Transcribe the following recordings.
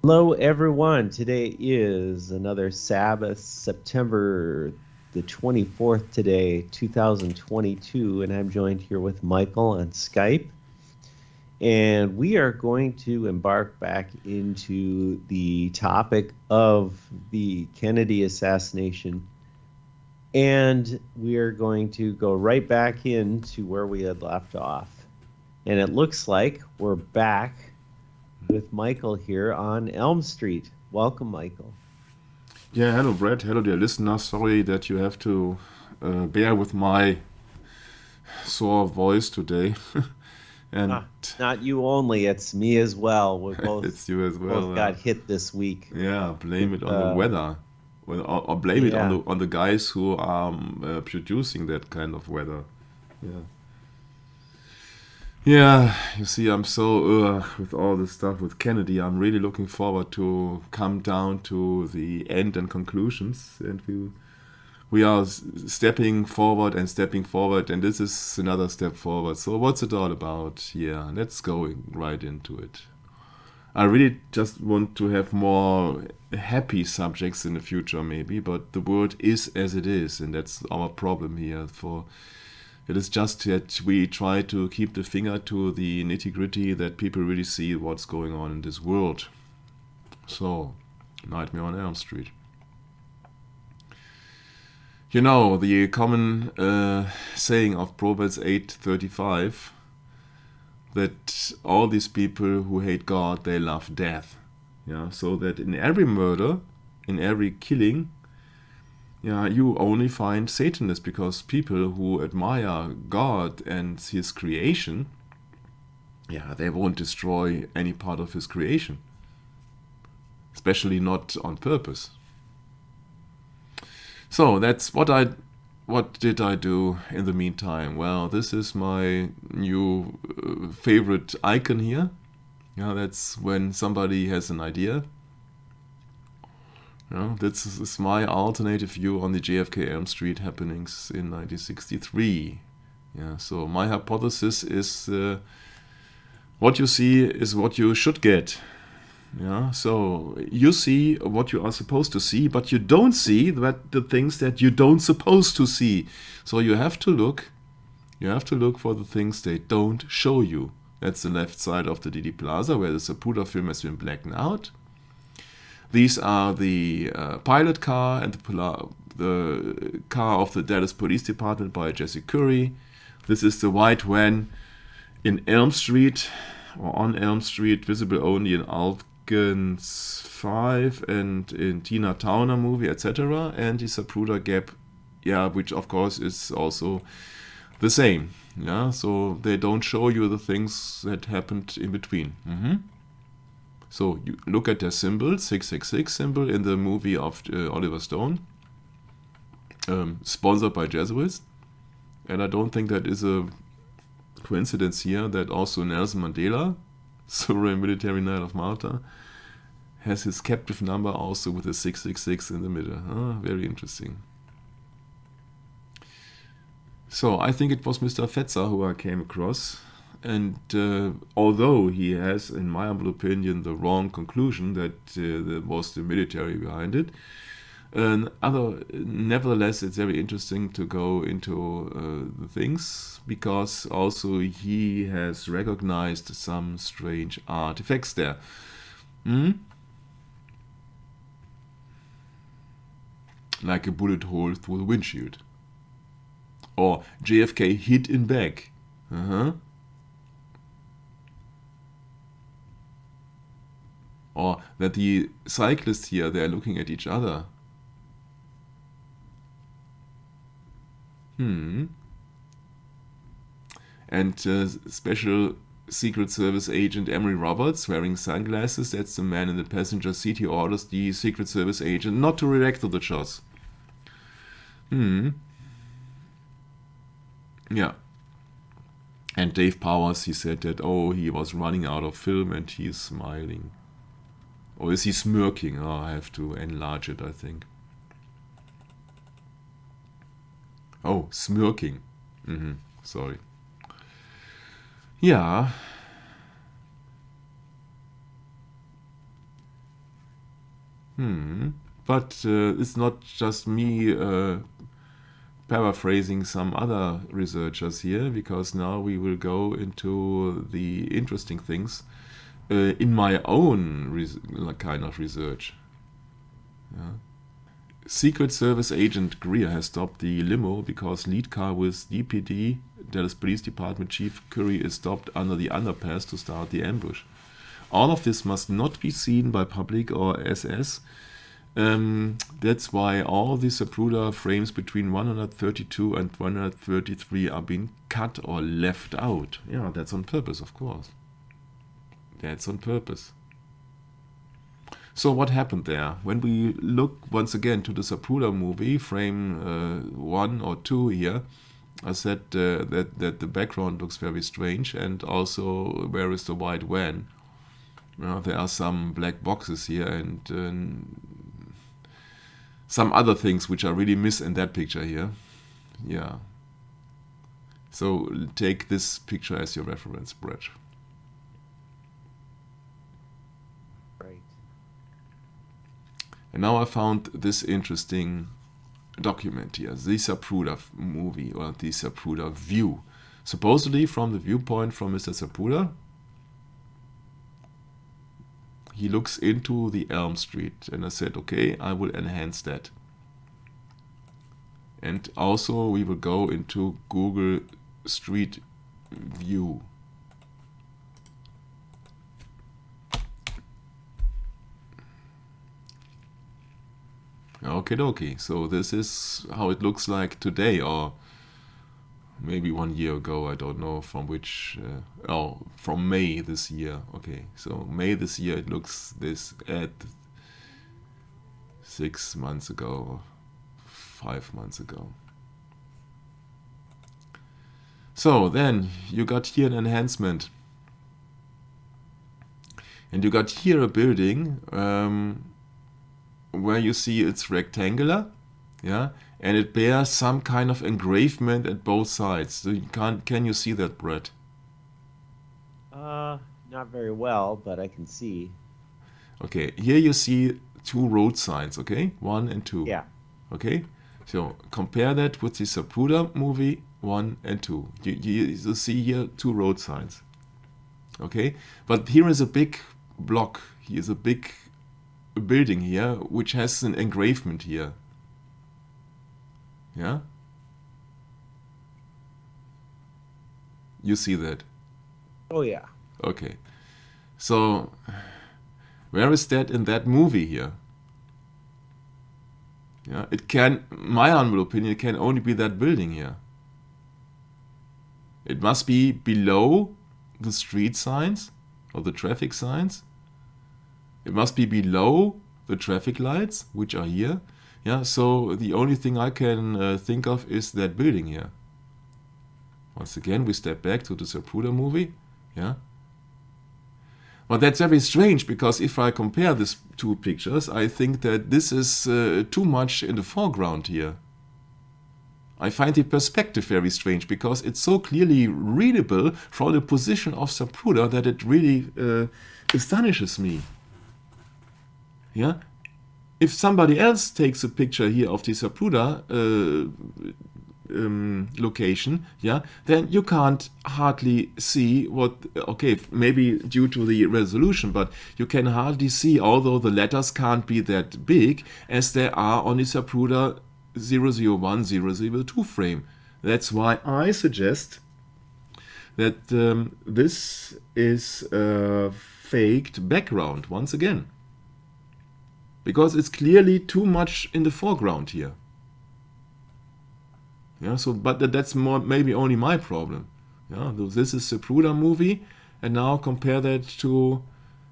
Hello, everyone. Today is another Sabbath, September the 24th today, 2022, and I'm joined here with Michael on Skype. And we are going to embark back into the topic of the Kennedy assassination. And we are going to go right back into where we had left off. And it looks like we're back with Michael here on Elm Street. Welcome, Michael. Yeah, hello, Brad. Hello, dear listener. Sorry that you have to bear with my sore voice today. and Not you only, it's me as well. We both it's you as both well. got hit this week Yeah, blame with it on the weather. Or blame it on yeah. the guys who are producing that kind of weather. Yeah. Yeah, you see, I'm so with all this stuff with Kennedy. I'm really looking forward to come down to the end and conclusions, and we are stepping forward, and this is another step forward. So, what's it all about? Yeah, let's go right into it. I really just want to have more happy subjects in the future, maybe, but the world is as it is, and that's our problem here. For it is just that we try to keep the finger to the nitty gritty, that people really see what's going on in this world. So, Nightmare on Elm Street. You know, the common saying of Proverbs 8:35, that all these people who hate God, they love death. Yeah, so that in every murder, in every killing, yeah, you only find Satanists, because people who admire God and His creation, yeah, they won't destroy any part of His creation, especially not on purpose. So that's what did I do in the meantime? Well, this is my new favorite icon here. Yeah, that's when somebody has an idea. You know, this is my alternative view on the JFK Elm Street happenings in 1963. Yeah, so my hypothesis is what you see is what you should get. Yeah, so you see what you are supposed to see, but you don't see the things that you don't supposed to see. So you have to look. You have to look for the things they don't show you. That's the left side of the Didi Plaza, where the Zapruder film has been blackened out. These are the pilot car and the car of the Dallas Police Department by Jesse Curry. This is the white van in Elm Street, or on Elm Street, visible only in Alkins 5 and in Tina Turner movie, etc. And the Zapruder Gap, yeah, which of course is also the same. Yeah, so they don't show you the things that happened in between. So you look at their symbol, 666 symbol in the movie of Oliver Stone, sponsored by Jesuits. And I don't think that is a coincidence here that also Nelson Mandela, Surrey Military Knight of Malta, has his captive number also with a 666 in the middle. Very interesting. So I think it was Mr. Fetzer who I came across. And although he has, in my humble opinion, the wrong conclusion that there was the military behind it, nevertheless, it's very interesting to go into the things, because also he has recognized some strange artifacts there. Like a bullet hole through the windshield. Or JFK hit in back. Or that the cyclists here, they're looking at each other. And special Secret Service agent Emery Roberts wearing sunglasses, that's the man in the passenger seat. He orders the Secret Service agent not to react to the shots. Yeah. And Dave Powers, he said that, oh, he was running out of film and he's smiling. Or is he smirking? Oh, I have to enlarge it, I think. Oh, smirking. Sorry. Ja, But it's not just me paraphrasing some other researchers here, because now we will go into the interesting things in my own kind of research. Yeah. Secret Service agent Greer has stopped the limo because lead car with DPD, Dallas Police Department Chief Curry, is stopped under the underpass to start the ambush. All of this must not be seen by public or SS. That's why all the Zapruder frames between 132 and 133 are being cut or left out. Yeah, that's on purpose, of course. That's on purpose. So what happened there? When we look once again to the Zapruder movie, frame 1 or 2 here, I said that the background looks very strange, and also where is the white van? There are some black boxes here and some other things which are really missed in that picture here. Yeah. So take this picture as your reference, Brett. And now I found this interesting document here, the Zapruder movie, or the Zapruder view. Supposedly from the viewpoint from Mr. Zapruder, he looks into the Elm Street. And I said, okay, I will enhance that. And also we will go into Google Street View. Okie dokie, so this is how it looks like today, or maybe 1 year ago, I don't know from which, from May this year. Okay, so May this year it looks this at 6 months ago, 5 months ago. So then you got here an enhancement. And you got here a building where you see it's rectangular, yeah, and it bears some kind of engravement at both sides. So can you see that, Brett? Not very well, but I can see. Okay, here you see 2 road signs, okay? 1 and 2. Yeah. Okay, so compare that with the Zapruder movie 1 and 2. You see here 2 road signs. Okay, but here is a big block. Here's a big building here which has an engravement here. Yeah? You see that? Oh yeah. Okay. So where is that in that movie here? Yeah, it can, my humble opinion, it can only be that building here. It must be below the street signs or the traffic signs. It must be below the traffic lights, which are here. Yeah, so the only thing I can think of is that building here. Once again, we step back to the Zapruder movie. Yeah. But that's very strange, because if I compare these 2 pictures, I think that this is too much in the foreground here. I find the perspective very strange, because it's so clearly readable from the position of Zapruder that it really astonishes me. Yeah, if somebody else takes a picture here of the Zapruder location, yeah, then you can't hardly see what. Okay, maybe due to the resolution, but you can hardly see, although the letters can't be that big as they are on the Zapruder 001, 002 frame. That's why I suggest that this is a faked background once again. Because it's clearly too much in the foreground here. Yeah, so but that's more maybe only my problem. Yeah, this is a Zapruder movie, and now compare that to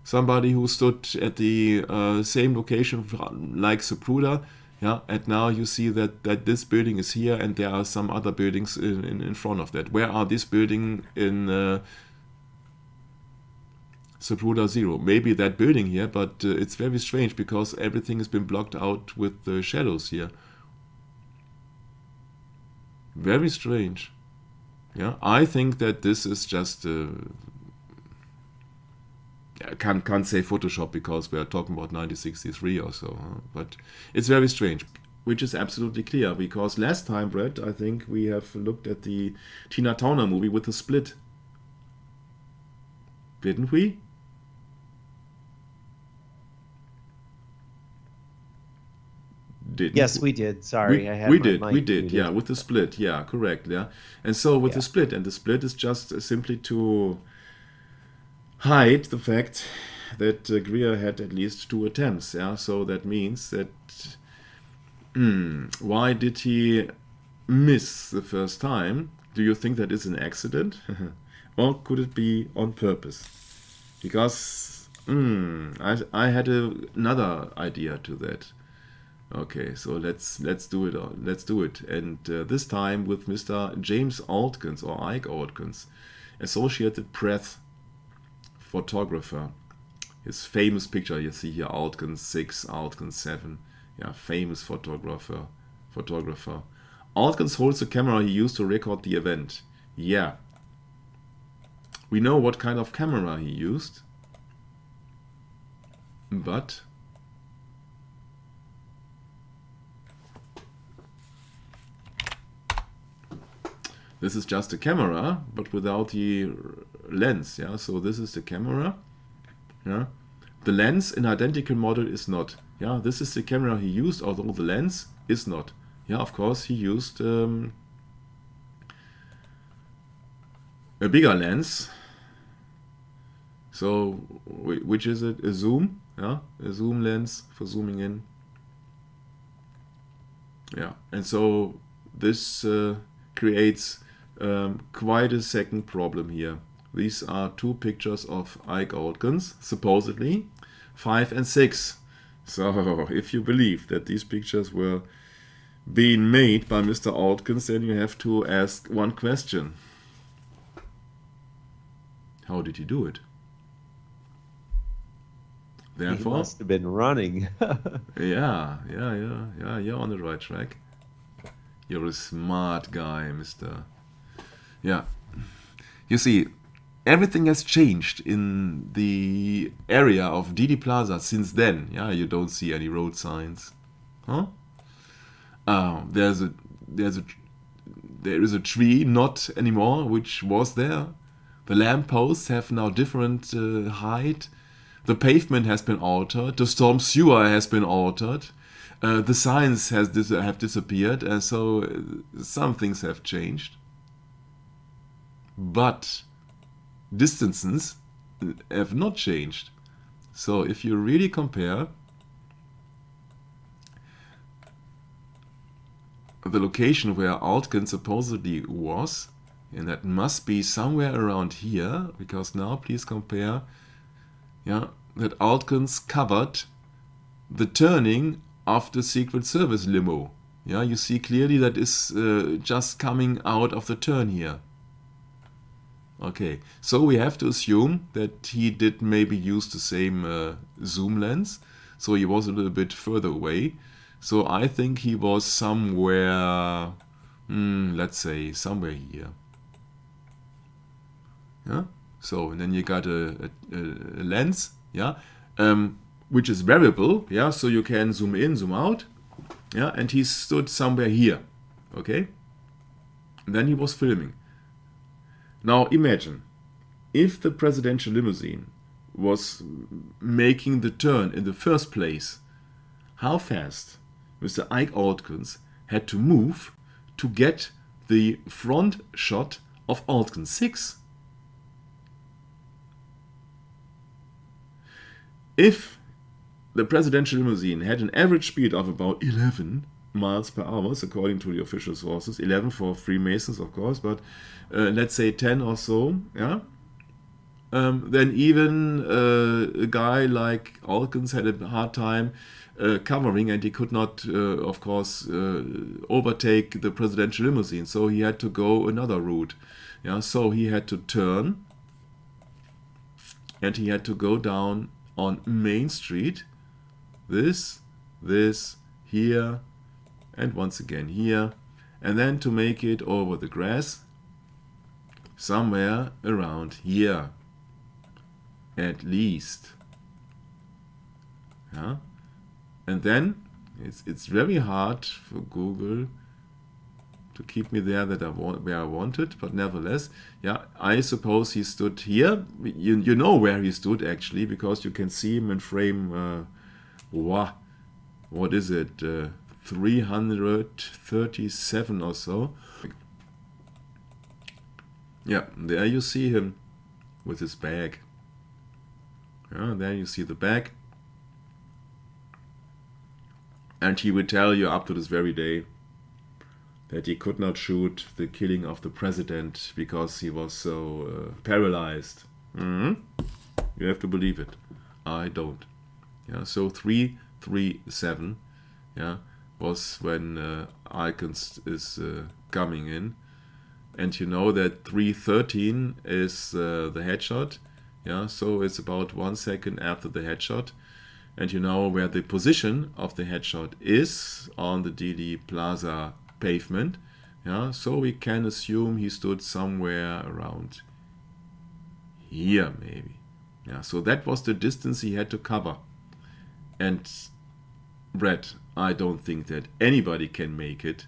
somebody who stood at the same location like Zapruder. Yeah, and now you see that this building is here, and there are some other buildings in front of that. Where are this building in Zapruder 0? Maybe that building here, but it's very strange because everything has been blocked out with the shadows here. Very strange. Yeah, I think that this is just I can't say Photoshop because we are talking about 1963 or so, but it's very strange, which is absolutely clear because last time, Brett, I think we have looked at the Tina Turner movie with the split, didn't we? Didn't Yes, we did. Sorry, I had we my did, mic muted. yeah, with the split, yeah, correct, yeah. And so with Yeah. the split, and the split is just simply to hide the fact that Greer had at least 2 attempts, yeah. So that means that why did he miss the first time? Do you think that is an accident, or could it be on purpose? Because I had another idea to that. Okay, so let's do it. Let's do it. And this time with Mr. James Aldkins or Ike Aldkins, Associated Press photographer. His famous picture you see here: Aldkins 6, Aldkins 7. Yeah, famous photographer. Aldkins holds the camera he used to record the event. Yeah, we know what kind of camera he used, but this is just a camera, but without the lens. Yeah, so this is the camera. Yeah, the lens in identical model is not. Yeah, this is the camera he used, although the lens is not. Yeah, of course he used a bigger lens. So which is it? A zoom? Yeah, a zoom lens for zooming in. Yeah, and so this creates quite a second problem here. These are 2 pictures of Ike Aldkins, supposedly 5 and 6. So if you believe that these pictures were being made by Mr. Aldkins, then you have to ask one question. How did he do it? Therefore, He must have been running. yeah, you're on the right track. You're a smart guy, Mr. Yeah. You see, everything has changed in the area of Didi Plaza since then. Yeah, you don't see any road signs. Huh? There is a tree not anymore, which was there. The lampposts have now different height. The pavement has been altered. The storm sewer has been altered. The signs have disappeared, and so some things have changed. But distances have not changed. So if you really compare the location where Altkin supposedly was, and that must be somewhere around here, because now please compare, yeah, that Altkins covered the turning of the Secret Service limo. Yeah, you see clearly that is just coming out of the turn here. Okay, so we have to assume that he did maybe use the same zoom lens, so he was a little bit further away. So I think he was somewhere, let's say somewhere here. Yeah. So and then you got a lens, yeah, which is variable, yeah. So you can zoom in, zoom out, yeah. And he stood somewhere here, okay. And then he was filming. Now imagine if the presidential limousine was making the turn in the first place, how fast Mr. Ike Aldkins had to move to get the front shot of Aldkins 6. If the presidential limousine had an average speed of about 11 miles per hour, according to the official sources, 11 for Freemasons, of course, but let's say 10 or so, yeah, then even a guy like Aldkins had a hard time covering, and he could not, of course, overtake the presidential limousine, so he had to go another route. Yeah, so he had to turn, and he had to go down on Main Street, this, here, and once again here, and then to make it over the grass somewhere around here. at least. Yeah, and then it's very hard for Google to keep me there where I wanted, but nevertheless, yeah, I suppose he stood here. You know where he stood actually, because you can see him in frame. What is it? 337 or so. Yeah, there you see him with his bag. Yeah, there you see the bag. And he would tell you up to this very day that he could not shoot the killing of the president because he was so paralyzed. You have to believe it. I don't. Yeah, so 337, yeah, was when Icons is coming in, and you know that 313 is the headshot. Yeah, so it's about 1 second after the headshot. And you know where the position of the headshot is on the DD Plaza pavement. Yeah, so we can assume he stood somewhere around here, maybe. Yeah, so that was the distance he had to cover. And Brett, I don't think that anybody can make it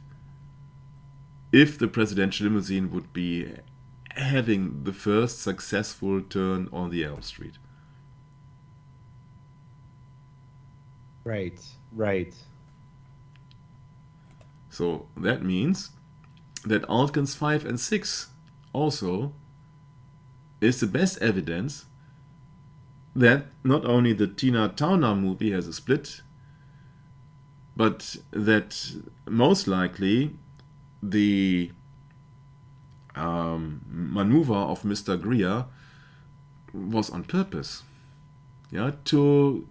if the presidential limousine would be having the first successful turn on the Elm Street. Right, right. So that means that Altgens 5 and 6 also is the best evidence that not only the Tina Turner movie has a split, but that most likely the maneuver of Mr. Greer was on purpose. Yeah, to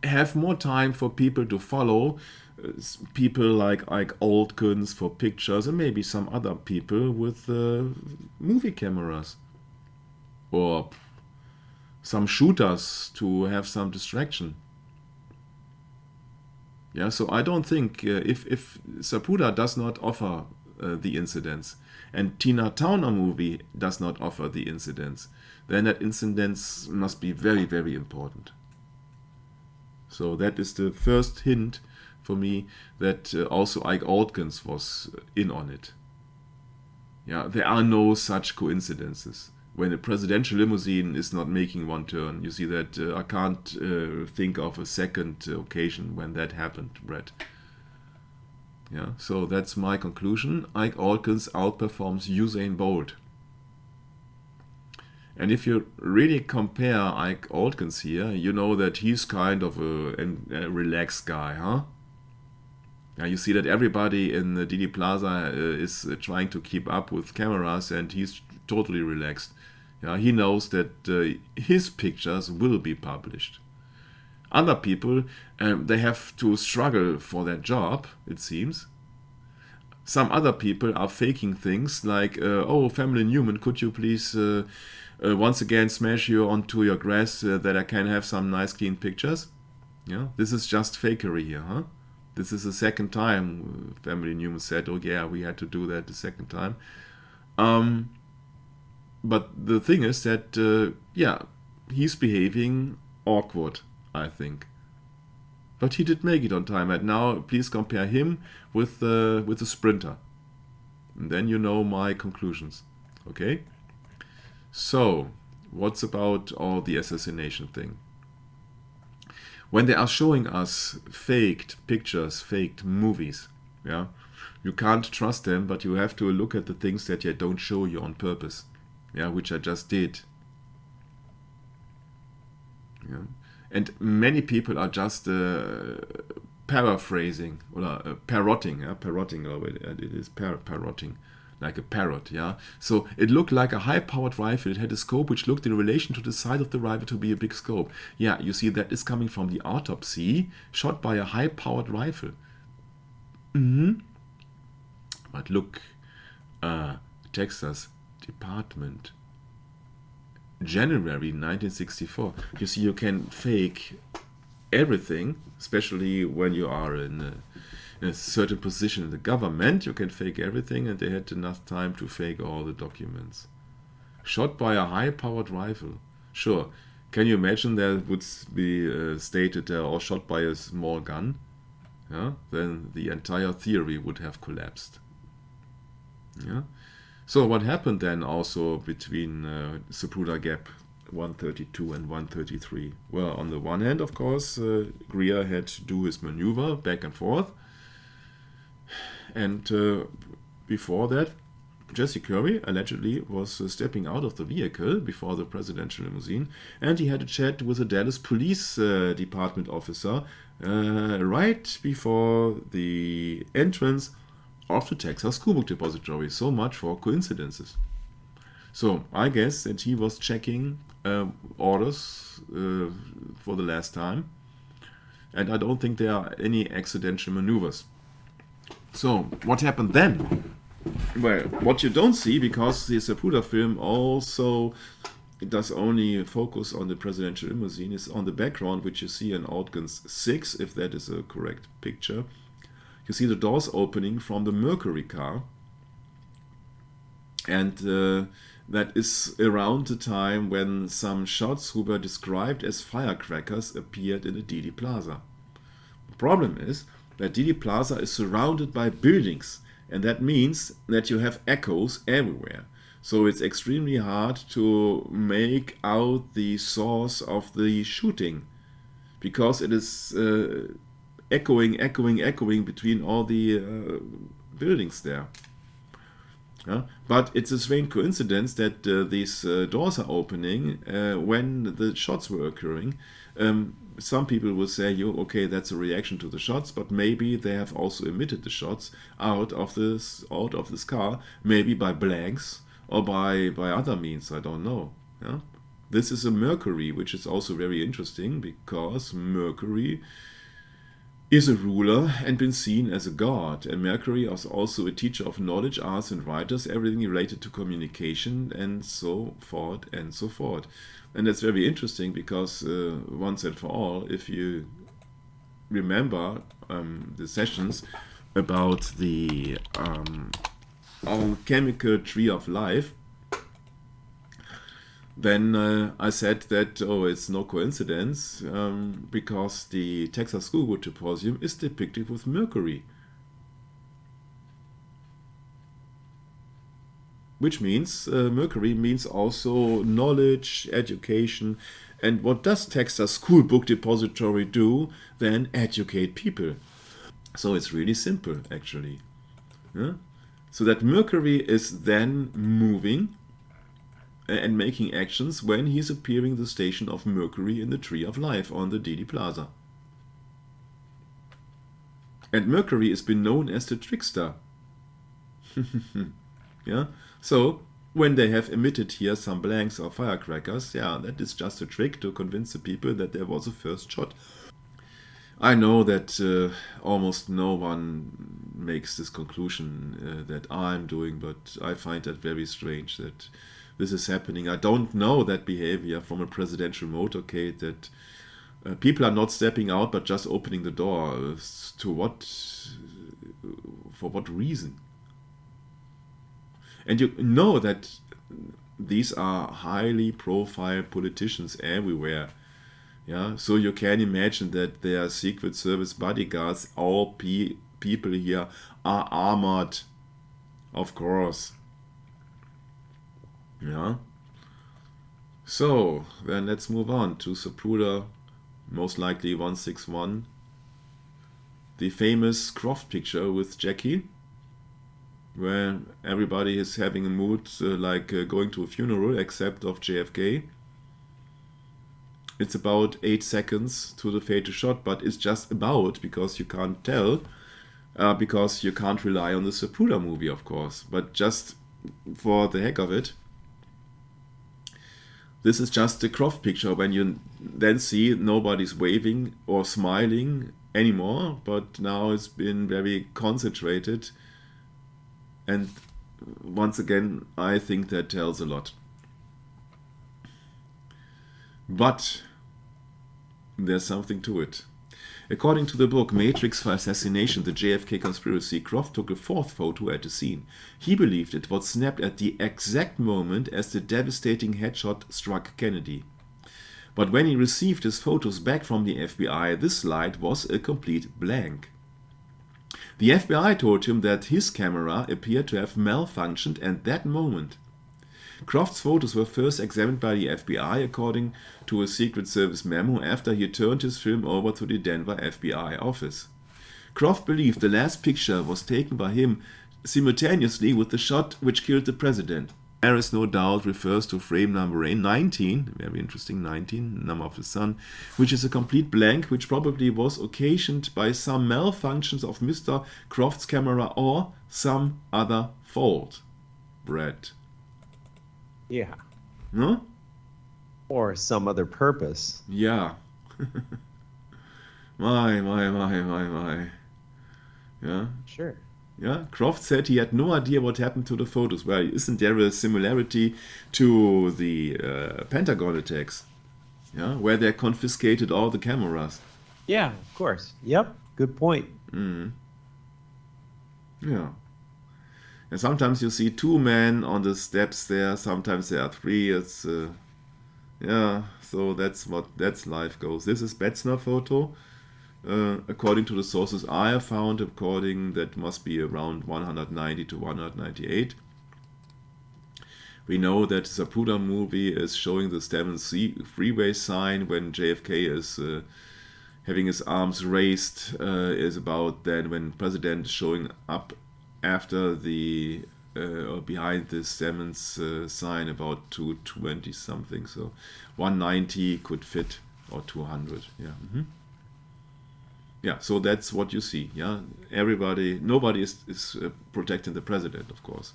have more time for people to follow, people like Ike Aldkins for pictures, and maybe some other people with movie cameras, or some shooters to have some distraction. Yeah, so I don't think if Sapuda does not offer the incidents, and Tina Turner movie does not offer the incidents, then that incidents must be very, very important. So that is the first hint for me that also Ike Aldkins was in on it. Yeah, there are no such coincidences. When a presidential limousine is not making one turn, you see that I can't think of a second occasion when that happened, Brett. Yeah, so that's my conclusion. Ike Aldkins outperforms Usain Bolt. And if you really compare Ike Aldkins here, you know that he's kind of a relaxed guy, huh? Now you see that everybody in the DD Plaza is trying to keep up with cameras, and he's totally relaxed. Yeah, he knows that his pictures will be published. Other people, they have to struggle for their job, it seems. Some other people are faking things like, oh, Family Newman, could you please once again smash you onto your grass that I can have some nice clean pictures? Yeah, this is just fakery here, huh? This is the second time Family Newman said, oh yeah, we had to do that the second time. But the thing is that, yeah, he's behaving awkward, I think. But he did make it on time, and now please compare him with the sprinter. And then you know my conclusions. Okay? So, what's about all the assassination thing? When they are showing us faked pictures, faked movies, yeah, you can't trust them, but you have to look at the things that they don't show you on purpose, yeah, which I just did. Yeah. And many people are just paraphrasing or parroting, yeah, parroting, it is parroting, like a parrot, yeah. So it looked like a high-powered rifle. It had a scope which looked in relation to the side of the rifle to be a big scope. Yeah, you see that is coming from the autopsy, shot by a high-powered rifle. But look, Texas Department, January 1964. You see, you can fake everything, especially when you are in a certain position in the government. You can fake everything, and they had enough time to fake all the documents. Shot by a high-powered rifle. Sure, Can you imagine that would be stated they're all shot by a small gun? Yeah, then the entire theory would have collapsed. Yeah. So what happened then also between Zapruder Gap 132 and 133? Well, on the one hand, of course, Greer had to do his maneuver back and forth. And before that, Jesse Curry allegedly was stepping out of the vehicle before the presidential limousine, and he had a chat with a Dallas Police Department officer right before the entrance of the Texas School Book Depository. So much for coincidences. So I guess that he was checking orders for the last time, and I don't think there are any accidental maneuvers. So what happened then? Well, what you don't see, because the Zapruder film also does only focus on the presidential limousine, is on the background, which you see in Outguns 6, if that is a correct picture. You see the doors opening from the Mercury car, and that is around the time when some shots who were described as firecrackers appeared in the Didi Plaza. The problem is that Didi Plaza is surrounded by buildings, and that means that you have echoes everywhere. So it's extremely hard to make out the source of the shooting, because it is echoing between all the buildings there. But it's a strange coincidence that these doors are opening when the shots were occurring. Some people will say, okay, that's a reaction to the shots, but maybe they have also emitted the shots out of this car, maybe by blanks or by other means, I don't know. Yeah? This is a Mercury, which is also very interesting, because Mercury is a ruler and been seen as a god. And Mercury is also a teacher of knowledge, arts and writers, everything related to communication, and so forth and so forth. And that's very interesting, because once and for all, if you remember the sessions about the chemical tree of life, then I said that, it's no coincidence, because the Texas School Book Depository is depicted with Mercury. Which means Mercury means also knowledge, education. And what does Texas School Book Depository do? Then educate people. So it's really simple, actually. Yeah? So that Mercury is then moving and making actions when he's appearing the station of Mercury in the Tree of Life on the Didi Plaza. And Mercury has been known as the trickster. Yeah. So when they have emitted here some blanks or firecrackers, that is just a trick to convince the people that there was a first shot. I know that almost no one makes this conclusion that I'm doing, but I find that very strange that this is happening. I don't know that behavior from a presidential motorcade, that people are not stepping out but just opening the door. For what reason? And you know that these are highly profile politicians everywhere. Yeah, so you can imagine that their Secret Service bodyguards, all people here, are armored, of course. Yeah. So then let's move on to Zapruder, most likely 161. The famous Croft picture with Jackie, where everybody is having a mood like going to a funeral, except of JFK. It's about 8 seconds to the fatal shot, but it's just about, because you can't tell, because you can't rely on the Zapruder movie, of course. But just for the heck of it, this is just the Croft picture, when you then see nobody's waving or smiling anymore, but now it's been very concentrated. And once again, I think that tells a lot. But there's something to it. According to the book Matrix for Assassination, the JFK Conspiracy, Croft took a fourth photo at the scene. He believed it was snapped at the exact moment as the devastating headshot struck Kennedy. But when he received his photos back from the FBI, this slide was a complete blank. The FBI told him that his camera appeared to have malfunctioned at that moment. Croft's photos were first examined by the FBI according to a Secret Service memo after he turned his film over to the Denver FBI office. Croft believed the last picture was taken by him simultaneously with the shot which killed the president. There is no doubt refers to frame number 19, very interesting, 19, number of the sun, which is a complete blank, which probably was occasioned by some malfunctions of Mr. Croft's camera or some other fault. Brett. Yeah. No? Or some other purpose. Yeah. My. Yeah. Sure. Yeah, Croft said he had no idea what happened to the photos. Well, isn't there a similarity to the Pentagon attacks? Yeah, where they confiscated all the cameras. Yeah, of course. Yep. Good point. Yeah. And sometimes you see two men on the steps there. Sometimes there are three. It's yeah. So that's life goes. This is Betzner photo. According to the sources I have found, that must be around 190 to 198. We know that the Zapruder movie is showing the Stemmons freeway sign when JFK is having his arms raised, is about then when President is showing up after the or behind the Stemmons sign about 220 something. So 190 could fit, or 200. Yeah. Yeah, so that's what you see. Yeah, nobody is protecting the president, of course.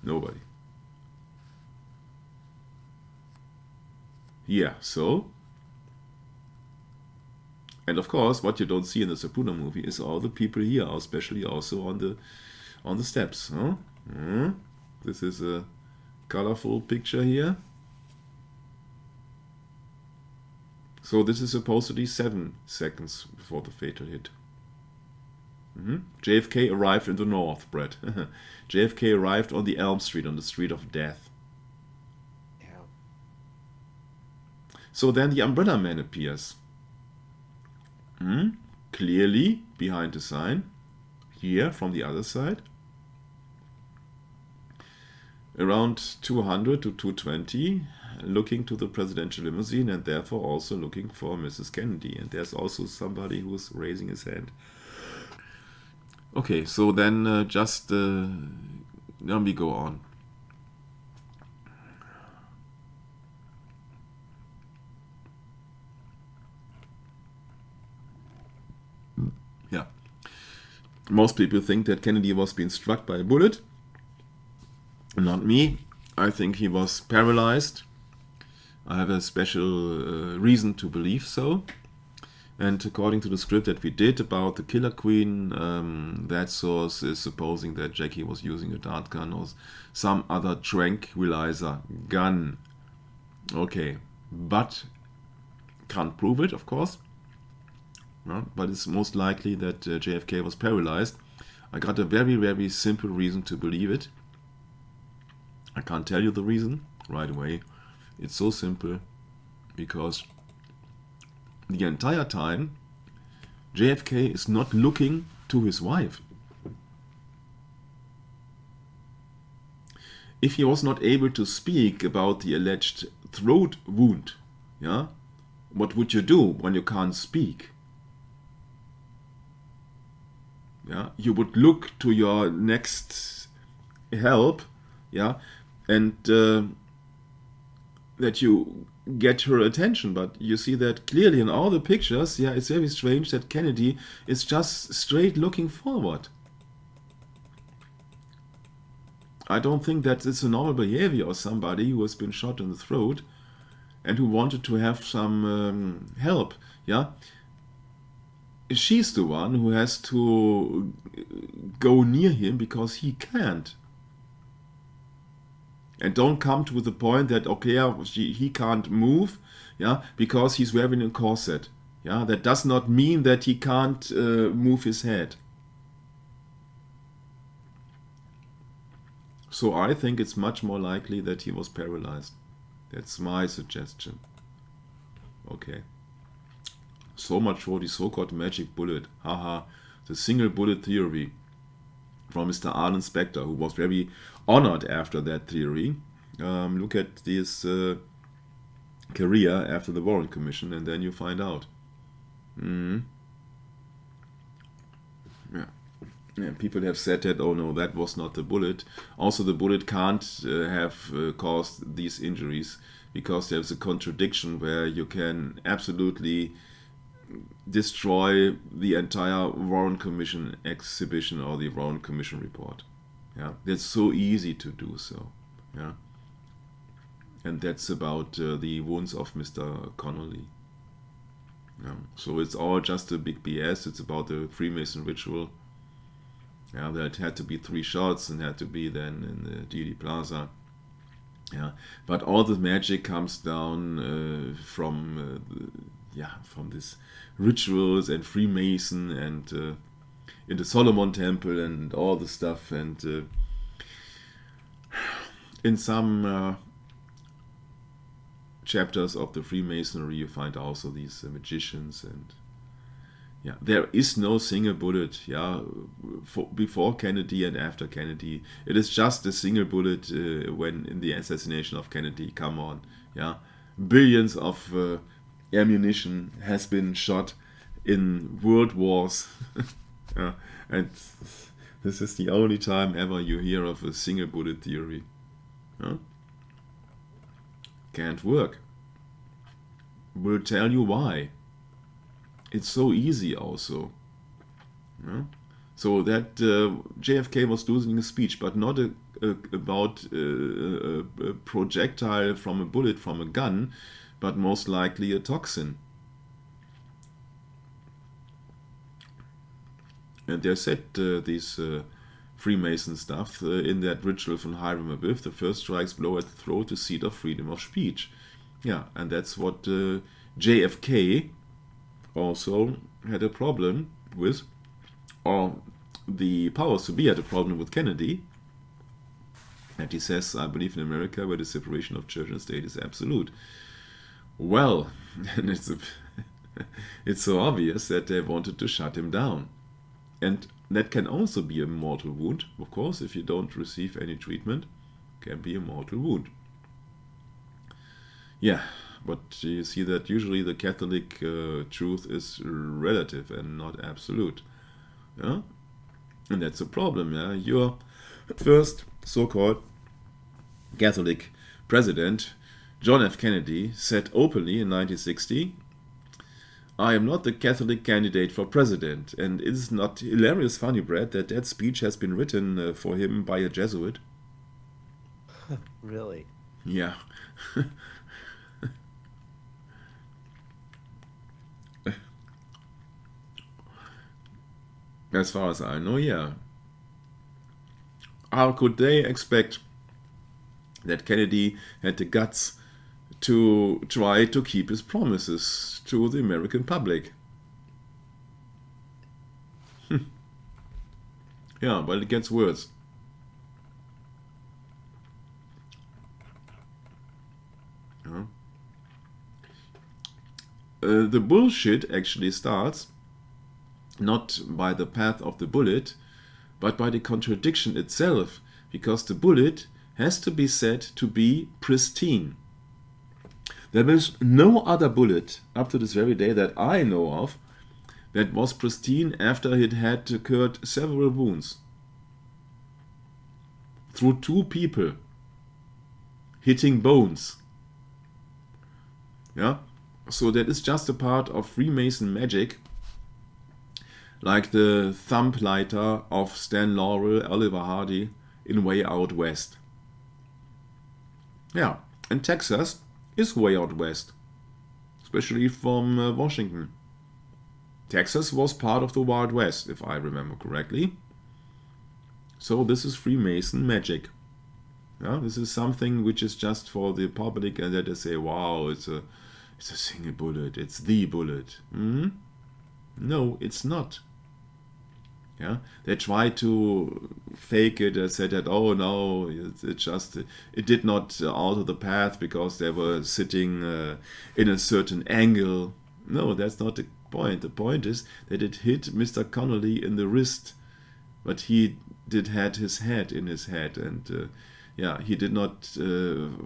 Nobody. Yeah, so. And of course, what you don't see in the Zapruder movie is all the people here, especially also on the steps. Huh? This is a colorful picture here. So this is supposedly 7 seconds before the fatal hit. JFK arrived in the north, Brett. JFK arrived on the Elm Street, on the street of death. Yeah. So then the umbrella man appears. Clearly behind the sign. Here from the other side. Around 200 to 220. Looking to the presidential limousine and therefore also looking for Mrs. Kennedy. And there's also somebody who's raising his hand. Okay, so then then we go on. Yeah. Most people think that Kennedy was being struck by a bullet. Not me. I think he was paralyzed. I have a special reason to believe so. And according to the script that we did about the Killer Queen, that source is supposing that Jackie was using a dart gun or some other tranquilizer gun. Okay, but can't prove it, of course. No, but it's most likely that JFK was paralyzed. I got a very, very simple reason to believe it. I can't tell you the reason right away. It's so simple because the entire time JFK is not looking to his wife. If he was not able to speak about the alleged throat wound, yeah, what would you do when you can't speak? Yeah, you would look to your next help, yeah, and that you get her attention. But you see that clearly in all the pictures. Yeah, it's very strange that Kennedy is just straight looking forward. I don't think that it's a normal behavior of somebody who has been shot in the throat and who wanted to have some help. Yeah, she's the one who has to go near him because he can't. And don't come to the point that, okay, he can't move, yeah, because he's wearing a corset. Yeah, that does not mean that he can't move his head. So I think it's much more likely that he was paralyzed. That's my suggestion. Okay. So much for the so-called magic bullet. Haha. The single bullet theory from Mr. Arlen Specter, who was very honored after that theory. Look at this career after the Warren Commission, and then you find out. Yeah. Yeah, people have said that, oh no, that was not the bullet. Also, the bullet can't have caused these injuries, because there's a contradiction where you can absolutely destroy the entire Warren Commission exhibition or the Warren Commission report. Yeah, that's so easy to do so. Yeah, and that's about the wounds of Mr. Connolly. Yeah. So it's all just a big BS. It's about the Freemason ritual. Yeah, that had to be 3 shots and had to be then in the Dealey Plaza. Yeah, but all the magic comes down from this rituals and Freemason and in the Solomon Temple and all the stuff, and in some chapters of the Freemasonry you find also these magicians, and yeah, there is no single bullet. Yeah, before Kennedy and after Kennedy, it is just a single bullet when in the assassination of Kennedy. Come on, yeah, billions of ammunition has been shot in world wars, yeah, and this is the only time ever you hear of a single bullet theory. Huh? Can't work. We'll tell you why. It's so easy also. Yeah? So that JFK was losing a speech, but not about a projectile from a bullet from a gun, but most likely a toxin. And they said these Freemason stuff in that ritual from Hiram Abiff, the first strikes blow at the throat, the seat of freedom of speech. Yeah, and that's what JFK also had a problem with, or the powers to be had a problem with Kennedy. And he says, I believe in America where the separation of church and state is absolute. Well, and it's so obvious that they wanted to shut him down. And that can also be a mortal wound, of course, if you don't receive any treatment, can be a mortal wound. Yeah, but you see that usually the Catholic truth is relative and not absolute. Yeah? And that's a problem. Yeah? Your first so-called Catholic president, John F. Kennedy, said openly in 1960, I am not the Catholic candidate for president. And it is not hilarious, funny, Brad, that speech has been written for him by a Jesuit? Really? Yeah. As far as I know, yeah. How could they expect that Kennedy had the guts to try to keep his promises to the American public? Yeah, but it gets worse. Yeah. The bullshit actually starts not by the path of the bullet, but by the contradiction itself, because the bullet has to be said to be pristine. There is no other bullet up to this very day that I know of that was pristine after it had occurred several wounds through 2 people hitting bones. Yeah, so that is just a part of Freemason magic, like the thumb lighter of Stan Laurel, Oliver Hardy in Way Out West. Yeah, and Texas is way out west, especially from Washington. Texas was part of the Wild West, if I remember correctly. So this is Freemason magic. Yeah, this is something which is just for the public, and that they say, wow, it's a single bullet, it's the bullet. No, it's not. Yeah, they tried to fake it and said that, oh no, it did not alter the path because they were sitting in a certain angle. No, that's not the point. The point is that it hit Mr. Connolly in the wrist, but he did had his head in his head, and yeah, he did not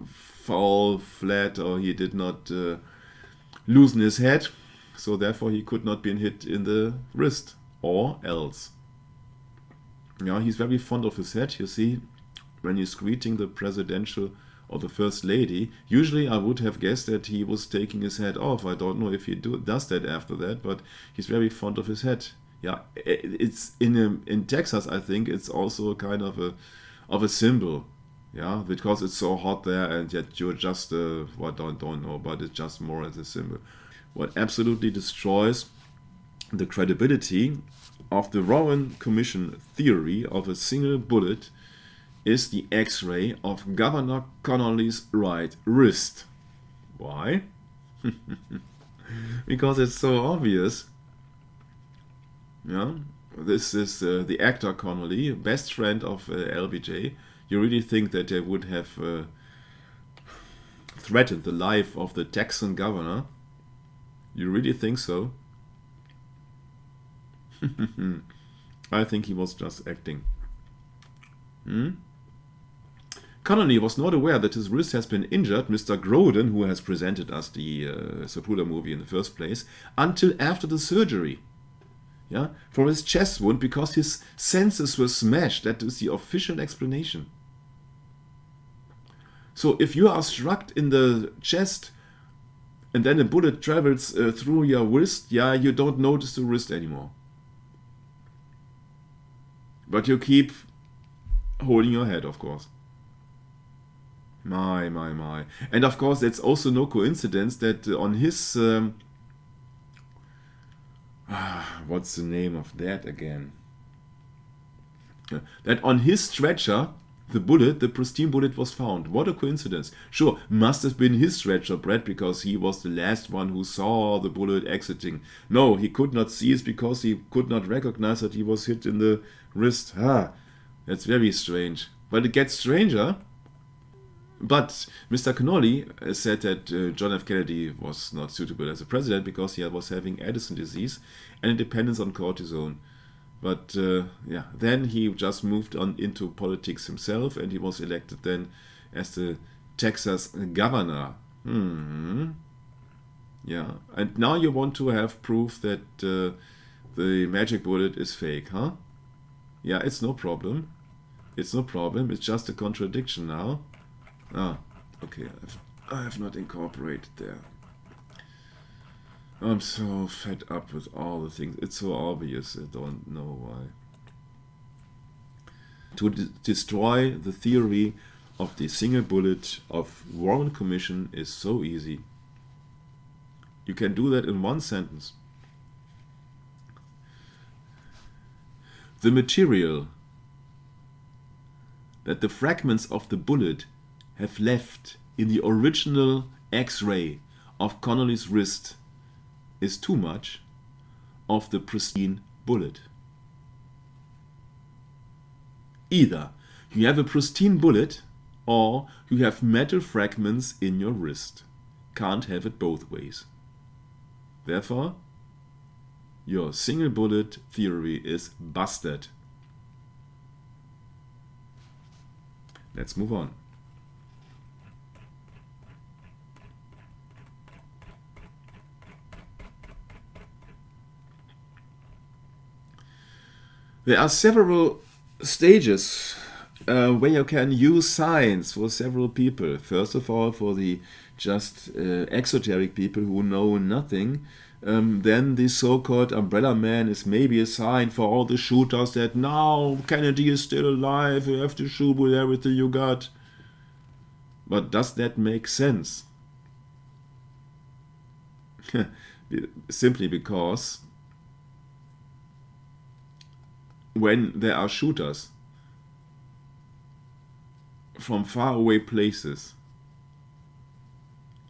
fall flat, or he did not loosen his head, so therefore he could not be hit in the wrist, or else. Yeah, he's very fond of his head. You see, when he's greeting the presidential or the first lady, usually I would have guessed that he was taking his head off. I don't know if he does that after that, but he's very fond of his head. Yeah, it's in Texas. I think it's also a kind of a symbol. Yeah, because it's so hot there, and yet you're just well, don't know, but it's just more as a symbol. What absolutely destroys the credibility of the Warren Commission theory of a single bullet is the X-ray of Governor Connolly's right wrist. Why? Because it's so obvious. Yeah, this is the actor Connolly, best friend of LBJ. You really think that they would have threatened the life of the Texan governor? You really think so? I think he was just acting. Connolly was not aware that his wrist has been injured, Mr. Groden, who has presented us the Zapruder movie in the first place, until after the surgery. Yeah, for his chest wound, because his senses were smashed. That is the official explanation. So if you are struck in the chest and then a bullet travels through your wrist, yeah, you don't notice the wrist anymore. But you keep holding your head, of course. My. And of course, that's also no coincidence that on his... what's the name of that again? That on his stretcher, the bullet, the pristine bullet, was found. What a coincidence. Sure, must have been his stretcher, Brett, because he was the last one who saw the bullet exiting. No, he could not see it because he could not recognize that he was hit in the wrist. That's very strange. But it gets stranger. But Mr. Connolly said that John F. Kennedy was not suitable as a president because he was having Addison disease and a dependence on cortisone. But yeah, then he just moved on into politics himself, and he was elected then as the Texas governor. Yeah, and now you want to have proof that the magic bullet is fake, huh? Yeah, it's no problem. It's no problem. It's just a contradiction now. Okay, I have not incorporated there. I'm so fed up with all the things. It's so obvious. I don't know why. To destroy the theory of the single bullet of Warren Commission is so easy. You can do that in one sentence. The material that the fragments of the bullet have left in the original X-ray of Connolly's wrist is too much of the pristine bullet. Either you have a pristine bullet or you have metal fragments in your wrist. Can't have it both ways. Therefore, your single bullet theory is busted. Let's move on. There are several stages where you can use science for several people. First of all, for the just exoteric people who know nothing. Then the so-called umbrella man is maybe a sign for all the shooters that now Kennedy is still alive, you have to shoot with everything you got. But does that make sense? Simply because when there are shooters from faraway places,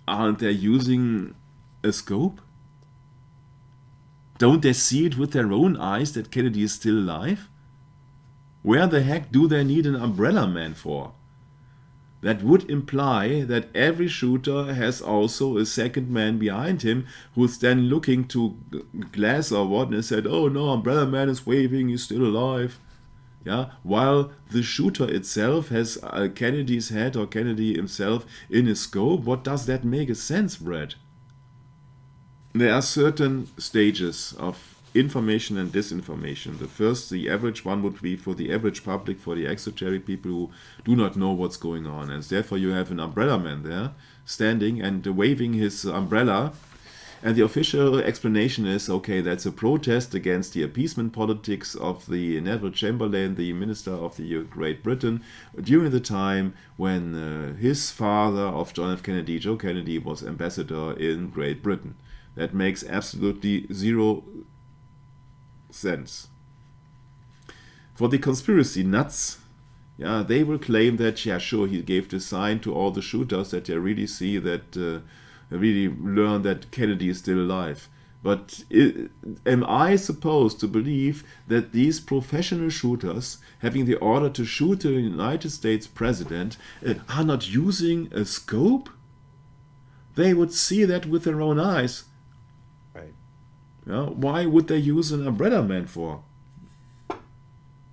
aren't they using a scope? Don't they see it with their own eyes that Kennedy is still alive? Where the heck do they need an umbrella man for? That would imply that every shooter has also a second man behind him who's then looking to glass or what and said, oh no, umbrella man is waving, he's still alive. Yeah, while the shooter itself has Kennedy's head or Kennedy himself in his scope. What does that make a sense, Brad? There are certain stages of information and disinformation. The first, the average one, would be for the average public, for the exoteric people who do not know what's going on. And therefore you have an umbrella man there standing and waving his umbrella. And the official explanation is, okay, that's a protest against the appeasement politics of the Neville Chamberlain, the Minister of the Great Britain, during the time when his father of John F. Kennedy, Joe Kennedy, was ambassador in Great Britain. That makes absolutely zero sense. For the conspiracy nuts, yeah, they will claim that, yeah, sure, he gave the sign to all the shooters that they really see that, really learn that Kennedy is still alive. But am I supposed to believe that these professional shooters, having the order to shoot the United States president, are not using a scope? They would see that with their own eyes. Right. Yeah, why would they use an umbrella man for?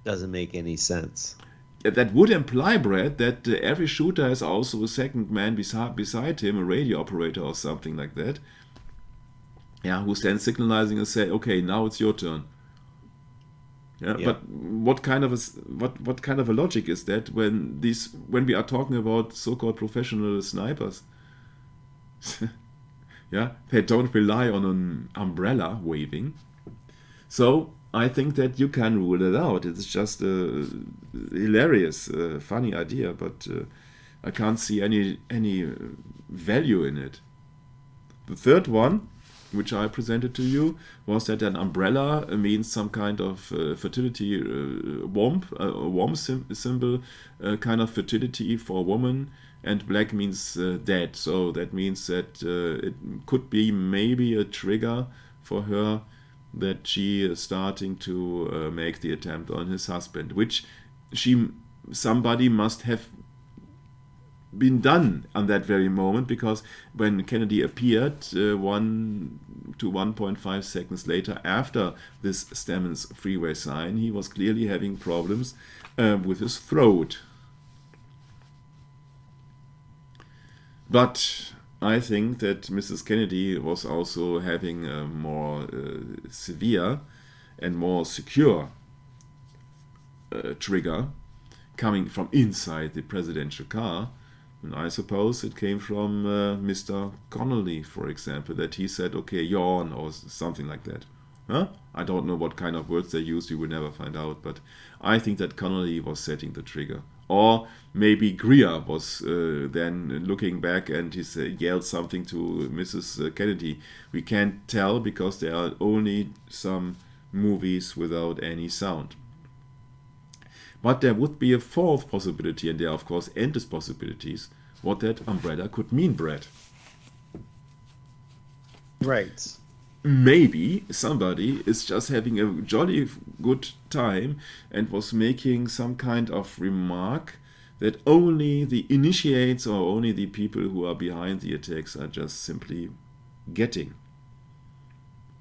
Doesn't make any sense. That would imply, Brad, that every shooter has also a second man beside him, a radio operator or something like that. Yeah, who's then signalizing and say, okay, now it's your turn. Yeah, Yeah. but what kind of a logic is that when we are talking about so-called professional snipers? Yeah, they don't rely on an umbrella waving. So I think that you can rule it out. It's just a hilarious, funny idea, but I can't see any value in it. The third one, which I presented to you, was that an umbrella means some kind of fertility womb symbol, kind of fertility for a woman, and black means dead. So that means that it could be maybe a trigger for her that she is starting to make the attempt on his husband, which somebody must have been done on that very moment, because when Kennedy appeared 1 to 1.5 seconds later after this Stemmons freeway sign, he was clearly having problems with his throat. But I think that Mrs. Kennedy was also having a more severe and more secure trigger coming from inside the presidential car. And I suppose it came from Mr. Connolly, for example, that he said, okay, yawn, or something like that. Huh? I don't know what kind of words they used, you will never find out, but I think that Connolly was setting the trigger. Or maybe Greer was then looking back and he yelled something to Mrs. Kennedy. We can't tell because there are only some movies without any sound. But there would be a fourth possibility, and there are of course endless possibilities, what that umbrella could mean, Brad. Right. Maybe somebody is just having a jolly good time and was making some kind of remark that only the initiates or only the people who are behind the attacks are just simply getting.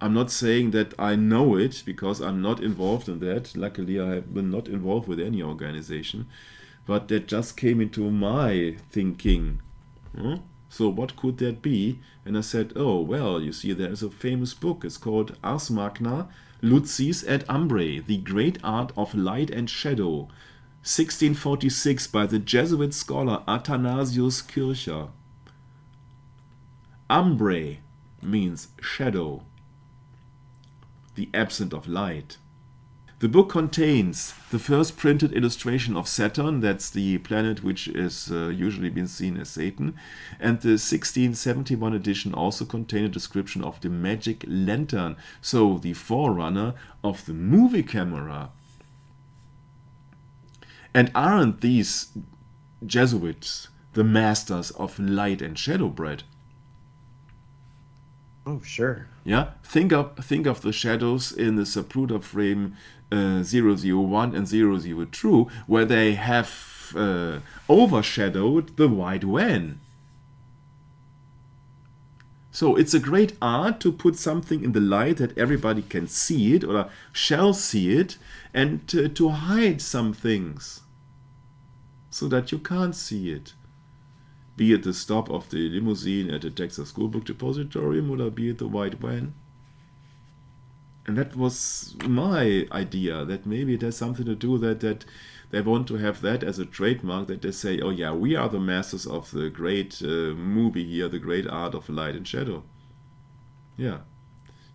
I'm not saying that I know it because I'm not involved in that. Luckily, I have been not involved with any organization, but that just came into my thinking. So what could that be? And I said, oh, well, you see, there's a famous book. It's called Ars Magna, Lucis et Umbrae, The Great Art of Light and Shadow, 1646, by the Jesuit scholar Athanasius Kircher. Umbrae means shadow, the absence of light. The book contains the first printed illustration of Saturn, that's the planet which is usually been seen as Satan, and the 1671 edition also contained a description of the magic lantern, so the forerunner of the movie camera. And aren't these Jesuits the masters of light and shadow, Brad? Oh, sure. Yeah, think of the shadows in the Zapruder frame 001 and 002, where they have overshadowed the white van. So it's a great art to put something in the light that everybody can see it or shall see it, and to hide some things so that you can't see it. Be it the stop of the limousine at the Texas School Book Depositorium, or be it the white van. And that was my idea, that maybe it has something to do that they want to have that as a trademark, that they say, oh yeah, we are the masters of the great movie here, the great art of light and shadow. Yeah.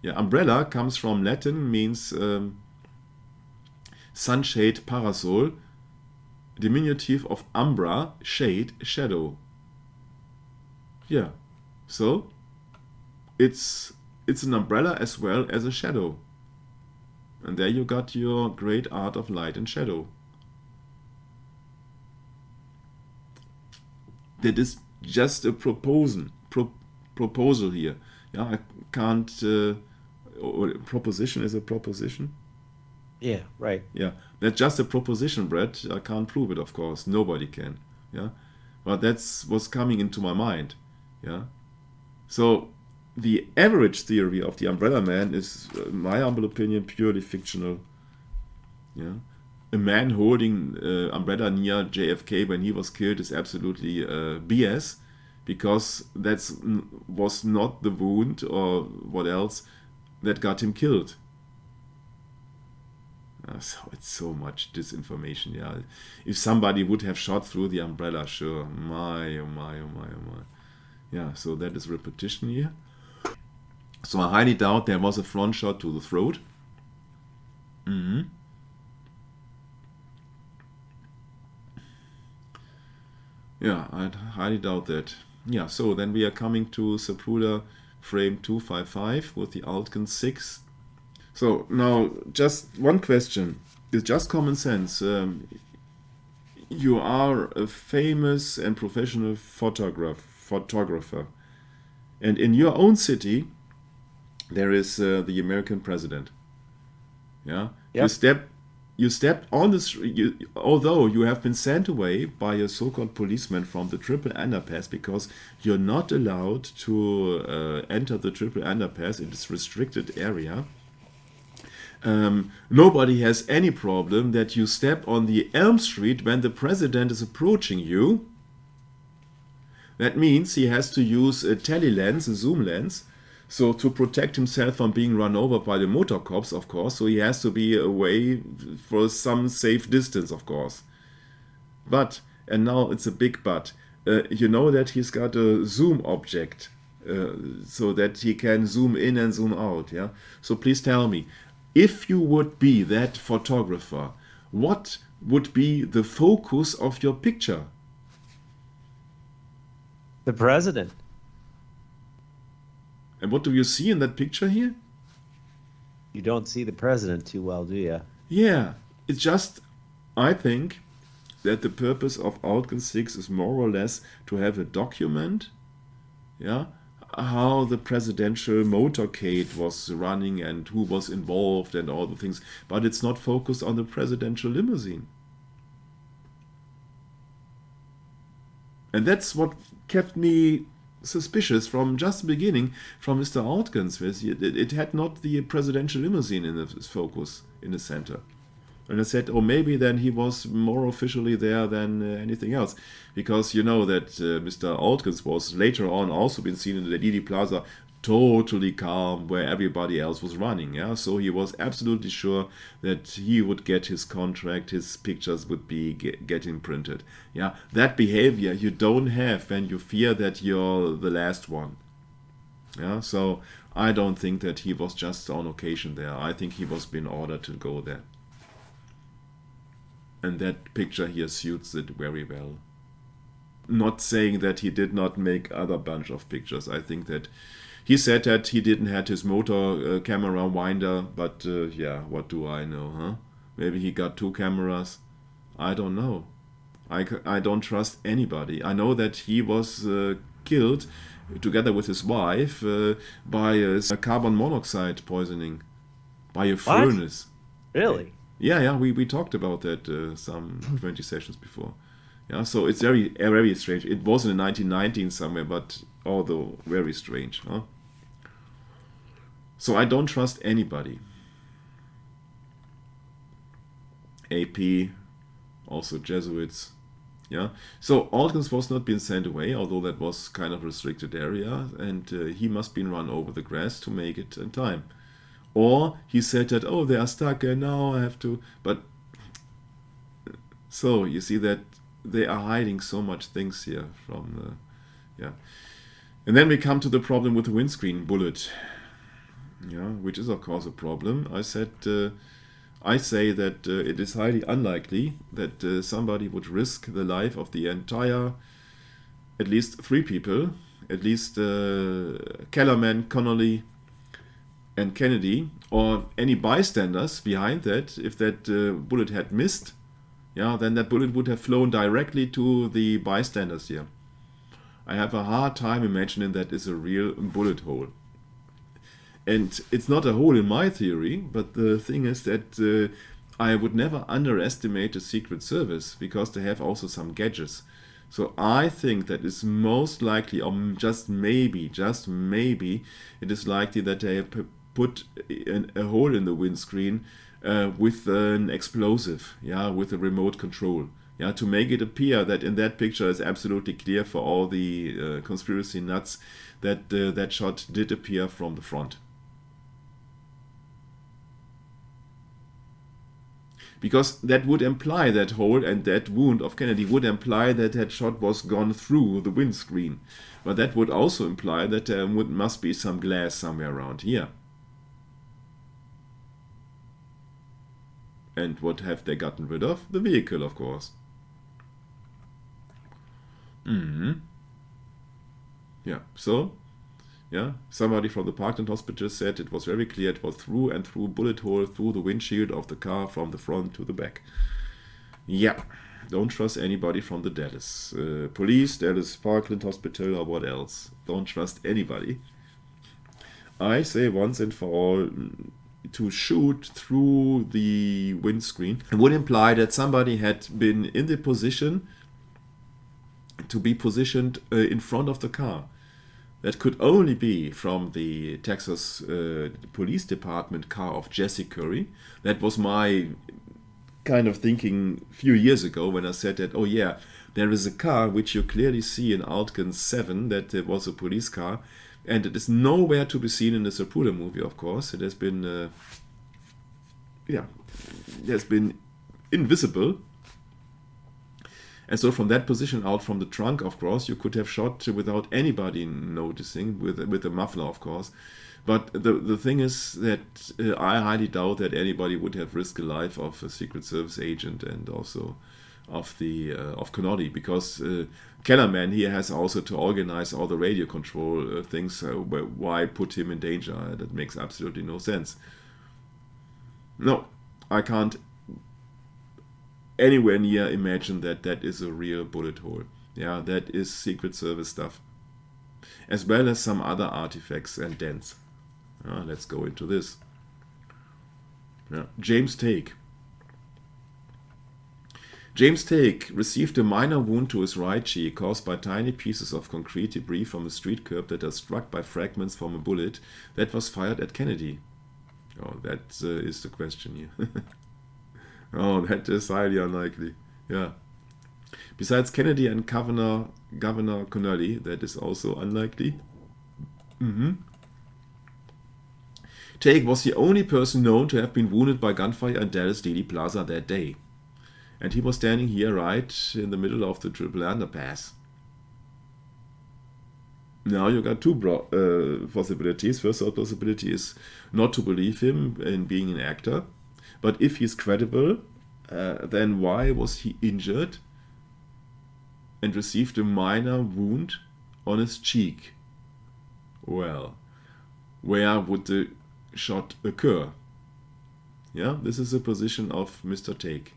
Yeah, umbrella comes from Latin, means sunshade, parasol, diminutive of umbra, shade, shadow. Yeah. So it's an umbrella as well as a shadow. And there you got your great art of light and shadow. That is just a proposal here. Yeah, I can't. Proposition is a proposition. Yeah, right. Yeah, that's just a proposition, Brett. I can't prove it, of course. Nobody can. Yeah, but that's what's coming into my mind. Yeah. So the average theory of the Umbrella Man is, in my humble opinion, purely fictional. Yeah. A man holding umbrella near JFK when he was killed is absolutely BS, because that was not the wound or what else that got him killed. So it's so much disinformation. Yeah, if somebody would have shot through the umbrella, sure. My, oh my, oh my, oh my. Yeah, so that is repetition here. So I highly doubt there was a front shot to the throat. Yeah, I highly doubt that. Yeah, so then we are coming to Zapruder frame 255 with the Altgen 6. So now, just one question. It's just common sense. You are a famous and professional photographer. And in your own city, there is the American president. Yeah, Yep. you step on the street. Although you have been sent away by a so-called policeman from the triple underpass, because you're not allowed to enter the triple underpass in this restricted area. Nobody has any problem that you step on the Elm Street when the president is approaching you. That means he has to use a tele-lens, a zoom lens, so to protect himself from being run over by the motor cops, of course. So he has to be away for some safe distance, of course. But, and now it's a big but, you know that he's got a zoom object, so that he can zoom in and zoom out. Yeah. So please tell me, if you would be that photographer, what would be the focus of your picture? The president. And what do you see in that picture here? You don't see the president too well, do you? Yeah, it's just, I think that the purpose of Altgen 6 is more or less to have a document, yeah, how the presidential motorcade was running and who was involved and all the things, but it's not focused on the presidential limousine. And that's what kept me suspicious from just the beginning from Mr. Altgens. It had not the presidential limousine in its focus, in the center. And I said, oh, maybe then he was more officially there than anything else. Because you know that Mr. Altgens was later on also been seen in the Didi Plaza totally calm where everybody else was running. Yeah, so he was absolutely sure that he would get his contract, his pictures would be getting printed. Yeah, that behavior you don't have when you fear that you're the last one. Yeah, so I don't think that he was just on occasion there. I think he was being ordered to go there. And that picture here suits it very well. Not saying that he did not make other bunch of pictures. I think that he said that he didn't have his motor camera winder, but yeah, what do I know, huh? Maybe he got two cameras. I don't know. I don't trust anybody. I know that he was killed together with his wife, by a carbon monoxide poisoning, by a What? furnace. Really? Yeah, we talked about that some 20 sessions before. Yeah, so it's very strange. It was in the 1919s somewhere, but although very strange. Huh? So I don't trust anybody. AP, also Jesuits. Yeah. So Alkins was not being sent away, although that was kind of restricted area, and he must be run over the grass to make it in time. Or he said that, oh, they are stuck, and now I have to. But so you see that they are hiding so much things here from yeah. And then we come to the problem with the windscreen bullet, yeah, which is of course a problem. I say that it is highly unlikely that somebody would risk the life of the entire, at least 3 people, at least Kellerman, Connolly, and Kennedy, or any bystanders behind that. If that bullet had missed, yeah, then that bullet would have flown directly to the bystanders here. I have a hard time imagining that is a real bullet hole. And it's not a hole in my theory, but the thing is that I would never underestimate the Secret Service, because they have also some gadgets. So I think that it's most likely, or just maybe, it is likely that they have put a hole in the windscreen with an explosive, yeah, with a remote control. Yeah, to make it appear that in that picture is absolutely clear for all the conspiracy nuts that that shot did appear from the front. Because that would imply, that hole and that wound of Kennedy would imply that that shot was gone through the windscreen. But that would also imply that there must be some glass somewhere around here. And what have they gotten rid of? The vehicle, of course. Yeah, so, yeah, somebody from the Parkland Hospital said it was very clear it was through and through bullet hole through the windshield of the car from the front to the back. Yeah, don't trust anybody from the Dallas police, Dallas Parkland Hospital, or what else. Don't trust anybody. I say once and for all, to shoot through the windscreen would imply that somebody had been in the position to be positioned in front of the car. That could only be from the Texas Police Department car of Jesse Curry. That was my kind of thinking a few years ago when I said that, oh yeah, there is a car which you clearly see in Altgen 7, that it was a police car, and it is nowhere to be seen in the Zapruder movie, of course. It has been, it has been invisible. And so from that position out from the trunk, of course, you could have shot without anybody noticing, with a muffler, of course. But the thing is that I highly doubt that anybody would have risked the life of a Secret Service agent and also of Connolly, because Kellerman here has also to organize all the radio control things. Why put him in danger? That makes absolutely no sense. No, I can't anywhere near imagine that that is a real bullet hole. Yeah, that is Secret Service stuff. As well as some other artifacts and dents. Let's go into this. James Take. James Take received a minor wound to his right cheek caused by tiny pieces of concrete debris from a street curb that are struck by fragments from a bullet that was fired at Kennedy. Oh, that is the question here. Oh, that is highly unlikely. Yeah. Besides Kennedy and Governor Connolly, that is also unlikely. Take was the only person known to have been wounded by gunfire in Dallas Dealey Plaza that day. And he was standing here right in the middle of the triple underpass. Now you got two possibilities. First possibility is not to believe him in being an actor. But if he's credible, then why was he injured and received a minor wound on his cheek? Well, where would the shot occur? Yeah, this is the position of Mr. Take.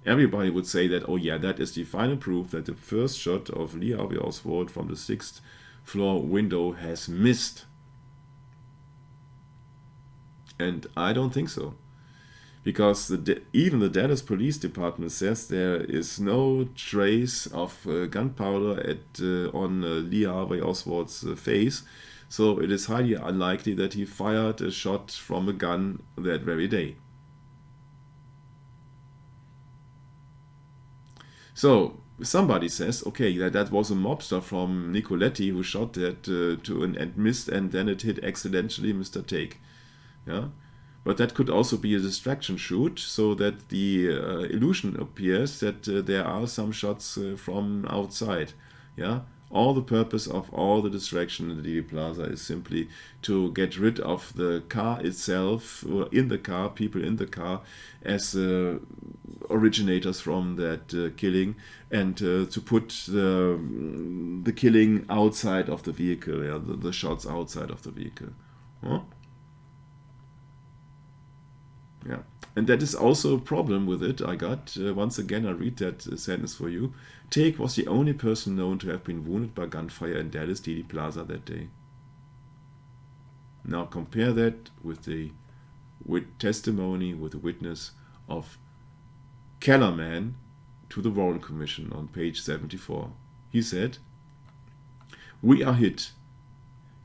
Everybody would say that, oh yeah, that is the final proof that the first shot of Lee Harvey Oswald from the 6th floor window has missed. And I don't think so. Because even the Dallas Police Department says there is no trace of gunpowder on Lee Harvey Oswald's face, so it is highly unlikely that he fired a shot from a gun that very day. So somebody says, okay, that was a mobster from Nicoletti who shot that and missed, and then it hit accidentally Mr. Take. Yeah. But that could also be a distraction shoot, so that the illusion appears that there are some shots from outside. Yeah, all the purpose of all the distraction in the Dealey Plaza is simply to get rid of the car itself, or in the car, people in the car, as originators from that killing, and to put the killing outside of the vehicle. Yeah, the shots outside of the vehicle. Huh? Yeah, and that is also a problem with it. I got, once again, I read that sentence for you. Take was the only person known to have been wounded by gunfire in Dallas Dealey Plaza that day. Now compare that with the testimony, with the witness of Kellerman to the Warren Commission on page 74. He said, "We are hit.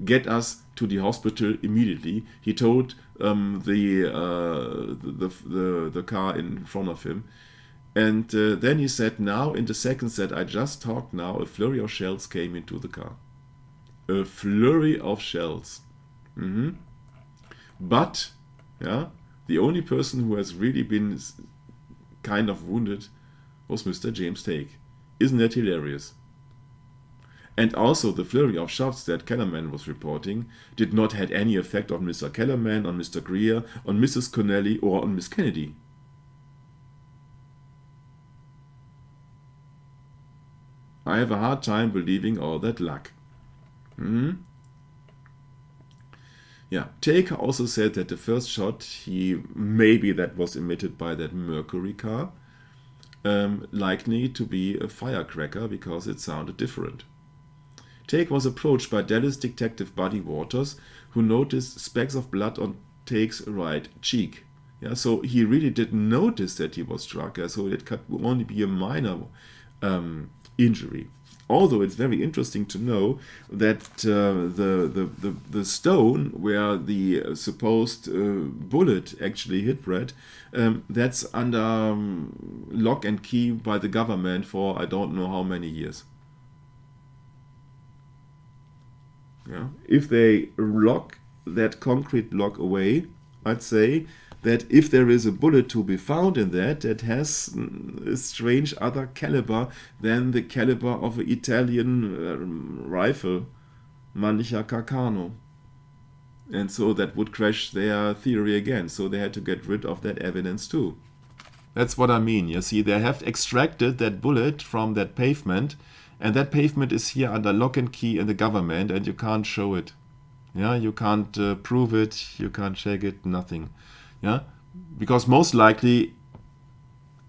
Get us to the hospital immediately," he told the car in front of him. And then he said, "Now, in the seconds that I just talked now, a flurry of shells came into the car." A flurry of shells. But, yeah, the only person who has really been kind of wounded was Mr. James Take. Isn't that hilarious? And also, the flurry of shots that Kellerman was reporting did not have any effect on Mr. Kellerman, on Mr. Greer, on Mrs. Connelly, or on Miss Kennedy. I have a hard time believing all that luck. Yeah, Take also said that the first shot, maybe that was emitted by that Mercury car, likely to be a firecracker because it sounded different. Take was approached by Dallas detective Buddy Waters, who noticed specks of blood on Take's right cheek. Yeah, so he really didn't notice that he was struck, so it could only be a minor injury. Although it's very interesting to know that the stone where the supposed bullet actually hit Brett, that's under lock and key by the government for I don't know how many years. Yeah. If they lock that concrete block away, I'd say that if there is a bullet to be found in that has a strange other caliber than the caliber of an Italian rifle, Manlicher Carcano. And so that would crash their theory again. So they had to get rid of that evidence too. That's what I mean. You see, they have extracted that bullet from that pavement, and that pavement is here under lock and key in the government, and you can't show it. Yeah, you can't prove it, you can't check it, nothing. Yeah, because most likely,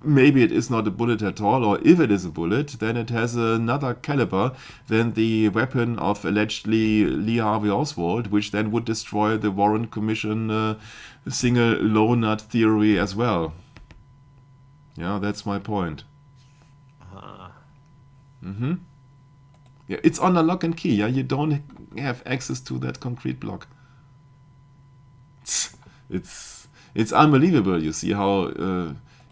maybe it is not a bullet at all, or if it is a bullet, then it has another caliber than the weapon of allegedly Lee Harvey Oswald, which then would destroy the Warren Commission single low nut theory as well. Yeah, that's my point. Yeah, it's under lock and key. Yeah, you don't have access to that concrete block. It's unbelievable. You see how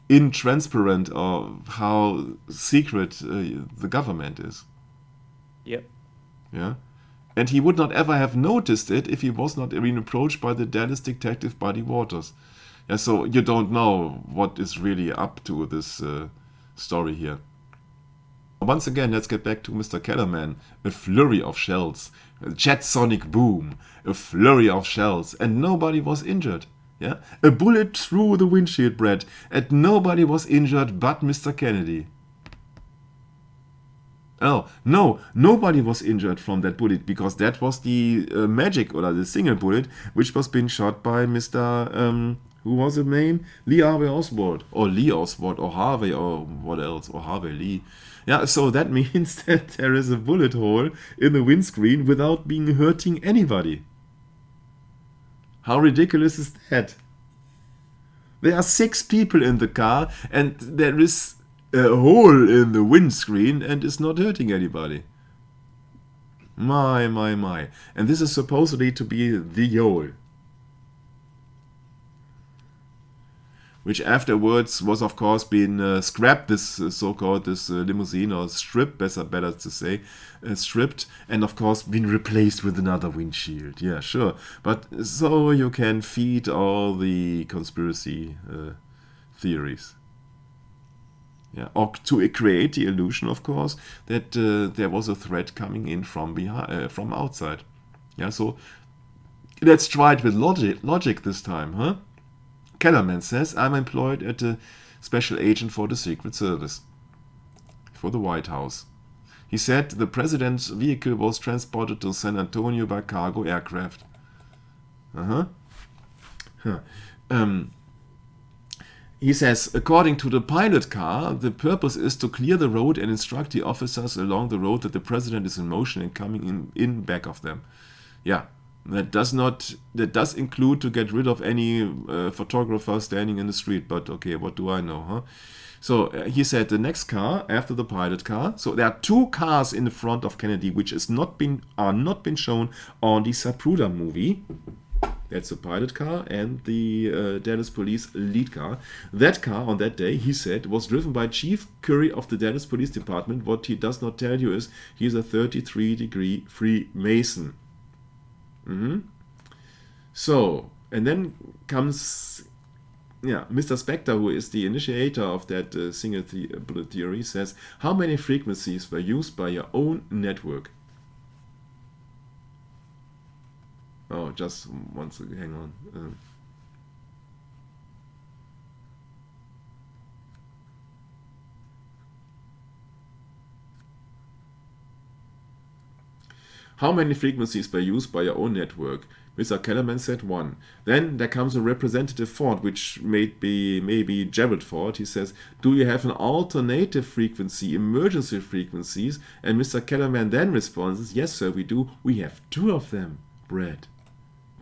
intransparent or how secret the government is. Yep. Yeah, and he would not ever have noticed it if he was not even approached by the Dallas detective Buddy Waters. Yeah, so you don't know what is really up to this story here. Once again, let's get back to Mr. Kellerman. A flurry of shells, a jet sonic boom, a flurry of shells, and nobody was injured. Yeah, a bullet through the windshield, Brett, and nobody was injured but Mr. Kennedy. Oh, no, nobody was injured from that bullet, because that was the magic, or the single bullet, which was being shot by Mr. Who was the name? Lee Harvey Oswald, or Lee Oswald, or Harvey, or what else, or Harvey Lee. Yeah, so that means that there is a bullet hole in the windscreen without being hurting anybody. How ridiculous is that? There are 6 people in the car, and there is a hole in the windscreen, and it's not hurting anybody. My. And this is supposedly to be the hole, which afterwards was, of course, been scrapped, this so-called this limousine, or stripped, better to say, stripped, and of course been replaced with another windshield. Yeah, sure. But so you can feed all the conspiracy theories. Yeah, or to create the illusion, of course, that there was a threat coming in from behind, from outside. Yeah, so let's try it with logic this time, huh? Kellerman says, I'm employed at a special agent for the Secret Service, for the White House. He said the president's vehicle was transported to San Antonio by cargo aircraft. He says, according to the pilot car, the purpose is to clear the road and instruct the officers along the road that the president is in motion and coming in back of them. Yeah. That does include to get rid of any photographer standing in the street, but okay, what do I know, huh? So he said the next car after the pilot car. So there are 2 cars in the front of Kennedy, which are not been shown on the Zapruder movie. That's the pilot car and the Dallas police lead car. That car on that day, he said, was driven by Chief Curry of the Dallas Police Department. What he does not tell you is he's a 33-degree Freemason. So, and then comes, Mr. Spector, who is the initiator of that single bullet theory, says, how many frequencies were used by your own network? Oh, just one second, hang on. How many frequencies were used by your own network? Mr. Kellerman said 1. Then there comes a representative Ford, which may be Gerald Ford. He says, do you have an alternative frequency, emergency frequencies? And Mr. Kellerman then responds, yes, sir, we do. We have 2 of them, Brad.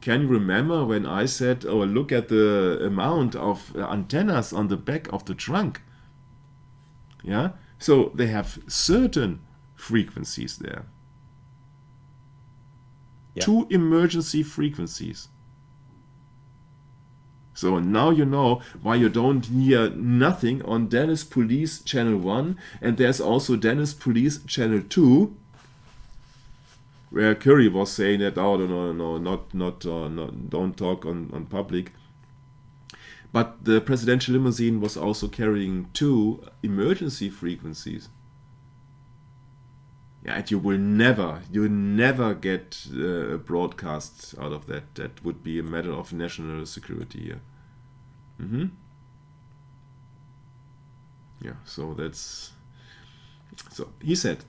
Can you remember when I said, oh, look at the amount of antennas on the back of the trunk? Yeah? So they have certain frequencies there. Yeah. 2 emergency frequencies. So now you know why you don't hear nothing on Dallas Police Channel 1, and there's also Dallas Police Channel 2, where Curry was saying that, oh, no, don't talk on public. But the presidential limousine was also carrying 2 emergency frequencies. Yeah, and you will never get a broadcast out of that. That would be a matter of national security here. Yeah, so that's... So, he said,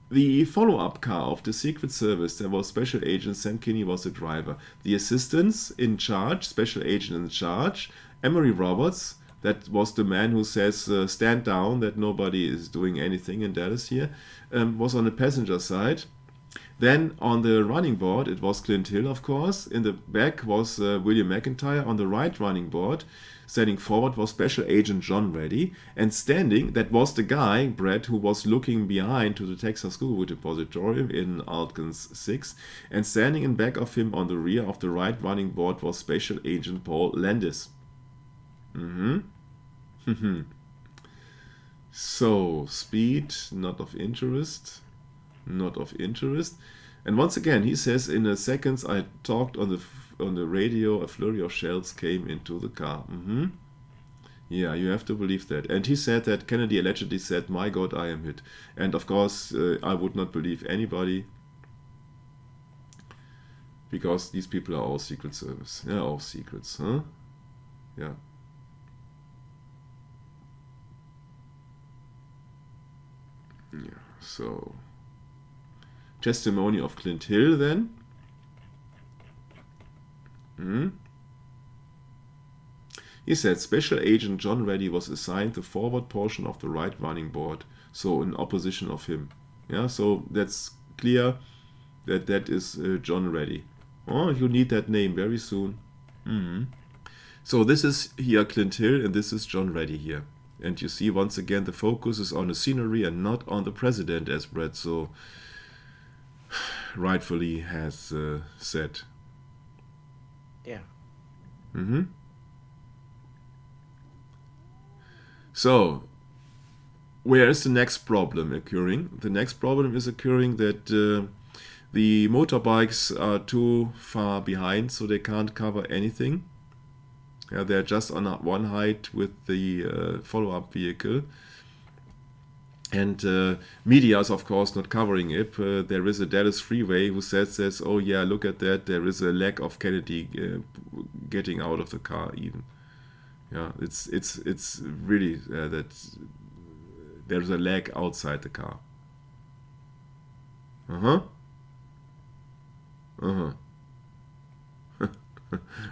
the follow-up car of the Secret Service, there was Special Agent Sam Kinney was the driver. The assistants in charge, Special Agent in charge, Emery Roberts, that was the man who says, stand down, that nobody is doing anything in Dallas here, was on the passenger side. Then on the running board, it was Clint Hill, of course. In the back was William McIntyre. On the right running board, standing forward, was Special Agent John Reddy. And standing, that was the guy, Brett, who was looking behind to the Texas School Depository in Alkins 6. And standing in back of him on the rear of the right running board was Special Agent Paul Landis. So, speed, not of interest. Not of interest. And once again, he says, in a seconds I talked on the radio, a flurry of shells came into the car. Yeah, you have to believe that. And he said that Kennedy allegedly said, my God, I am hit. And of course, I would not believe anybody, because these people are all Secret Service. Yeah, all secrets, huh? Yeah. Yeah, so... Testimony of Clint Hill then. He said Special Agent John Reddy was assigned the forward portion of the right running board, so in opposition of him. Yeah, so that's clear that that is John Reddy. Oh, you need that name very soon. So this is here Clint Hill, and this is John Reddy here. And you see once again the focus is on the scenery and not on the president, as Brett so rightfully has said. Yeah. So, where is the next problem occurring? The next problem is occurring that the motorbikes are too far behind, so they can't cover anything. Yeah, they're just on one height with the follow-up vehicle. And media is, of course, not covering it. There is a Dallas freeway who says, oh yeah, look at that, there is a lack of Kennedy getting out of the car even. Yeah, it's really that there's a lag outside the car.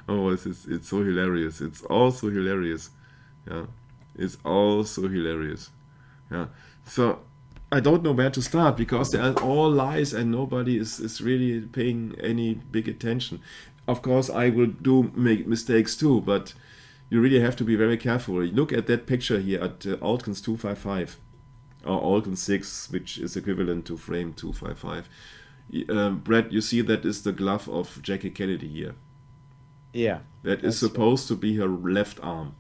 Oh, it's so hilarious. It's all so hilarious. Yeah, it's all so hilarious. Yeah, so I don't know where to start because they are all lies and nobody is really paying any big attention. Of course, I will make mistakes too, but you really have to be very careful. Look at that picture here at Altkins 255 or Altkins 6, which is equivalent to frame 255. Brett, you see that is the glove of Jackie Kennedy here. Yeah. That is supposed to be her left arm.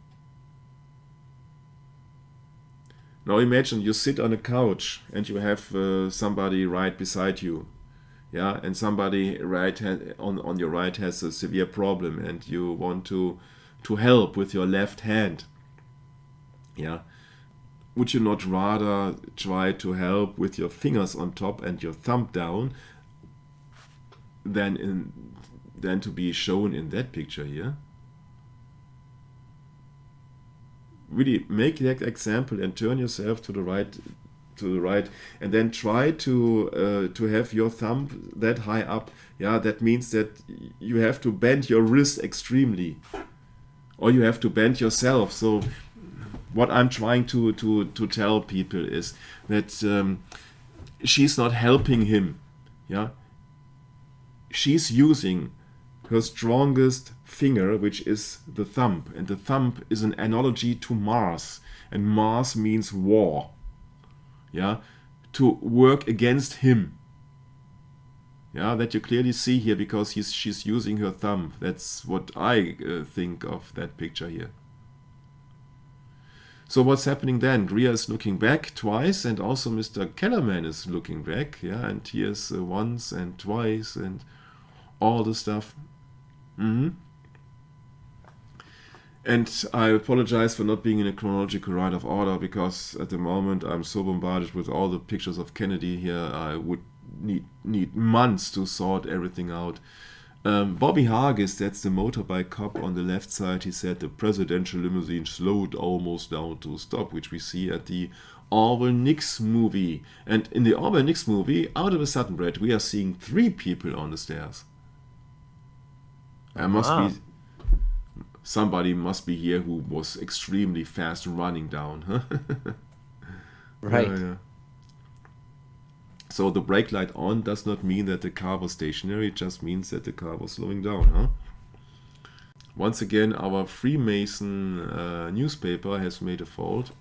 Now imagine you sit on a couch and you have somebody right beside you. Yeah, and somebody on your right has a severe problem and you want to help with your left hand. Yeah. Would you not rather try to help with your fingers on top and your thumb down than to be shown in that picture here? Really make that example and turn yourself to the right, and then try to have your thumb that high up. Yeah, that means that you have to bend your wrist extremely, or you have to bend yourself. So what I'm trying to tell people is that she's not helping him. Yeah, she's using her strongest finger, which is the thumb, and the thumb is an analogy to Mars, and Mars means war. Yeah, to work against him. Yeah, that you clearly see here because she's using her thumb. That's what I think of that picture here. So what's happening then? Greer is looking back twice, and also Mr. Kellerman is looking back. Yeah, and here's once and twice and all the stuff. And I apologize for not being in a chronological right of order because at the moment I'm so bombarded with all the pictures of Kennedy here. I would need months to sort everything out. Bobby Hargis, that's the motorbike cop on the left side, he said the presidential limousine slowed almost down to a stop, which we see at the Orwell Nix movie. And in the Orwell Nix movie, out of a sudden, Brett, we are seeing 3 people on the stairs. Somebody must be here who was extremely fast running down. Huh? Right. Yeah. So the brake light on does not mean that the car was stationary, it just means that the car was slowing down. Huh? Once again, our Freemason newspaper has made a fault.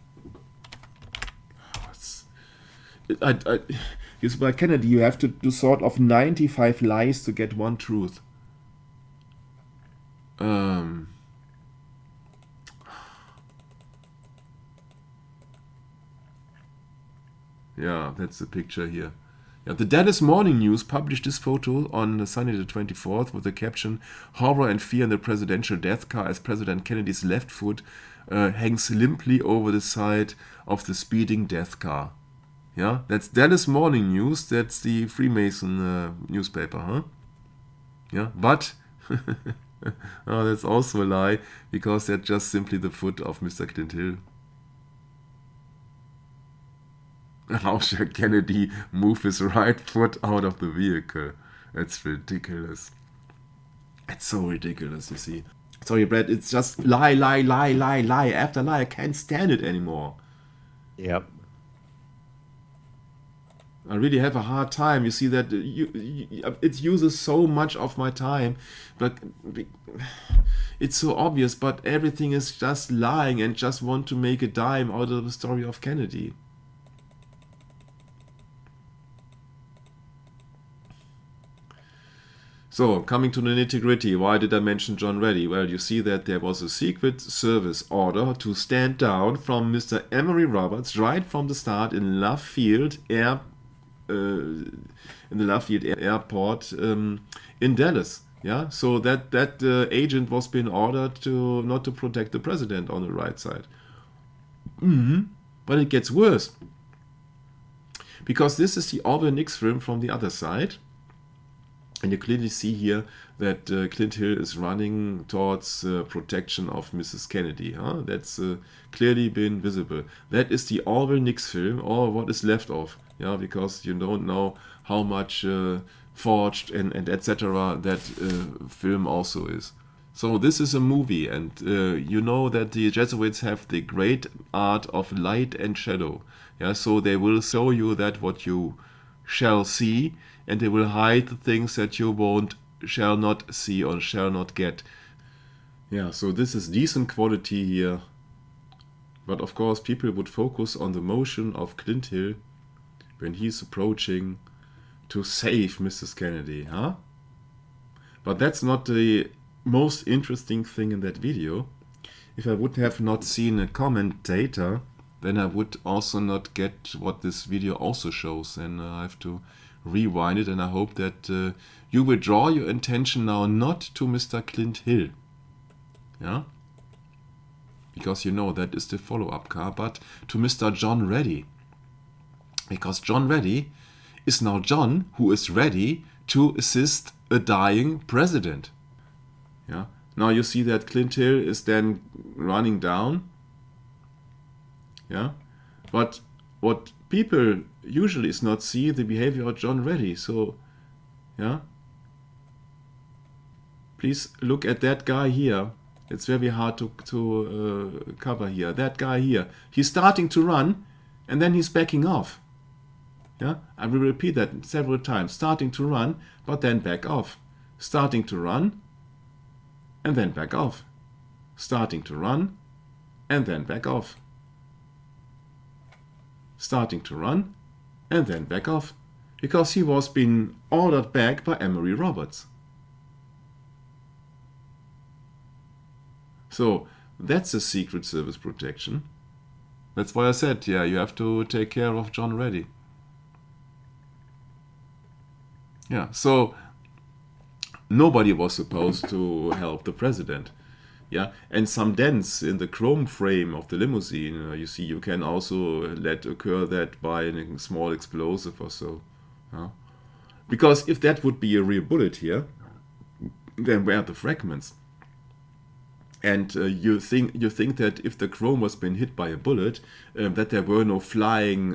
By Kennedy, you have to do sort of 95 lies to get one truth. Yeah, that's the picture here. Yeah, the Dallas Morning News published this photo on Sunday the 24th with the caption, "Horror and fear in the presidential death car as President Kennedy's left foot hangs limply over the side of the speeding death car." Yeah, that's Dallas Morning News. That's the Freemason newspaper, huh? Yeah, but oh, that's also a lie because that's just simply the foot of Mr. Clint Hill. How shall Kennedy move his right foot out of the vehicle? That's ridiculous. It's so ridiculous, you see. Sorry, Brad, it's just lie, lie, lie, lie, lie after lie. I can't stand it anymore. Yep. I really have a hard time. You see that it uses so much of my time, but it's so obvious. But everything is just lying and just want to make a dime out of the story of Kennedy. So, coming to the nitty-gritty, why did I mention John Reddy? Well, you see that there was a Secret Service order to stand down from Mr. Emory Roberts right from the start in Love in the Love Field Airport in Dallas. Yeah, so that agent was being ordered to not to protect the president on the right side. But it gets worse, because this is the Orwell Nix film from the other side. And you clearly see here that Clint Hill is running towards protection of Mrs. Kennedy. Huh? That's clearly been visible. That is the Orwell Nix film, or what is left of. Yeah, because you don't know how much forged and etc. that film also is. So this is a movie, and you know that the Jesuits have the great art of light and shadow. Yeah, so they will show you that what you shall see, and they will hide the things that you shall not see or shall not get. Yeah, so this is decent quality here. But of course, people would focus on the motion of Clint Hill when he's approaching to save Mrs. Kennedy, huh? But that's not the most interesting thing in that video. If I would have not seen a commentator, then I would also not get what this video also shows, and I have to rewind it, and I hope that you will draw your attention now not to Mr. Clint Hill, yeah, because you know that is the follow-up car, but to Mr. John Reddy, because John Reddy is now John who is ready to assist a dying president. Yeah. Now you see that Clint Hill is then running down. Yeah. But what people usually is not see the behavior of John Reddy. So, yeah. Please look at that guy here. It's very hard to cover here. That guy here. He's starting to run, and then he's backing off. Yeah, I will repeat that several times. Starting to run, but then back off. Starting to run, and then back off. Starting to run, and then back off. Starting to run, and then back off. Because he was being ordered back by Emory Roberts. So, that's a Secret Service protection. That's why I said, yeah, you have to take care of John Reddy. Yeah, so nobody was supposed to help the president. Yeah, and some dents in the chrome frame of the limousine. You see, you can also let occur that by a small explosive or so. Yeah? Because if that would be a real bullet here, then where are the fragments? And you think that if the chrome was being hit by a bullet, that there were no flying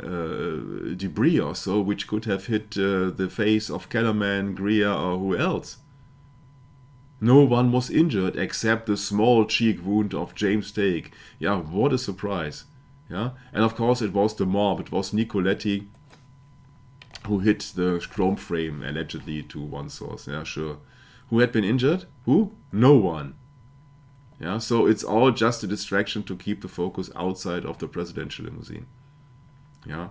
debris or so, which could have hit the face of Kellerman, Greer, or who else. No one was injured except the small cheek wound of James Stake. Yeah, what a surprise. Yeah, and of course it was the mob. It was Nicoletti who hit the chrome frame allegedly to one source. Yeah, sure. Who had been injured? Who? No one. Yeah, so it's all just a distraction to keep the focus outside of the presidential limousine. Yeah.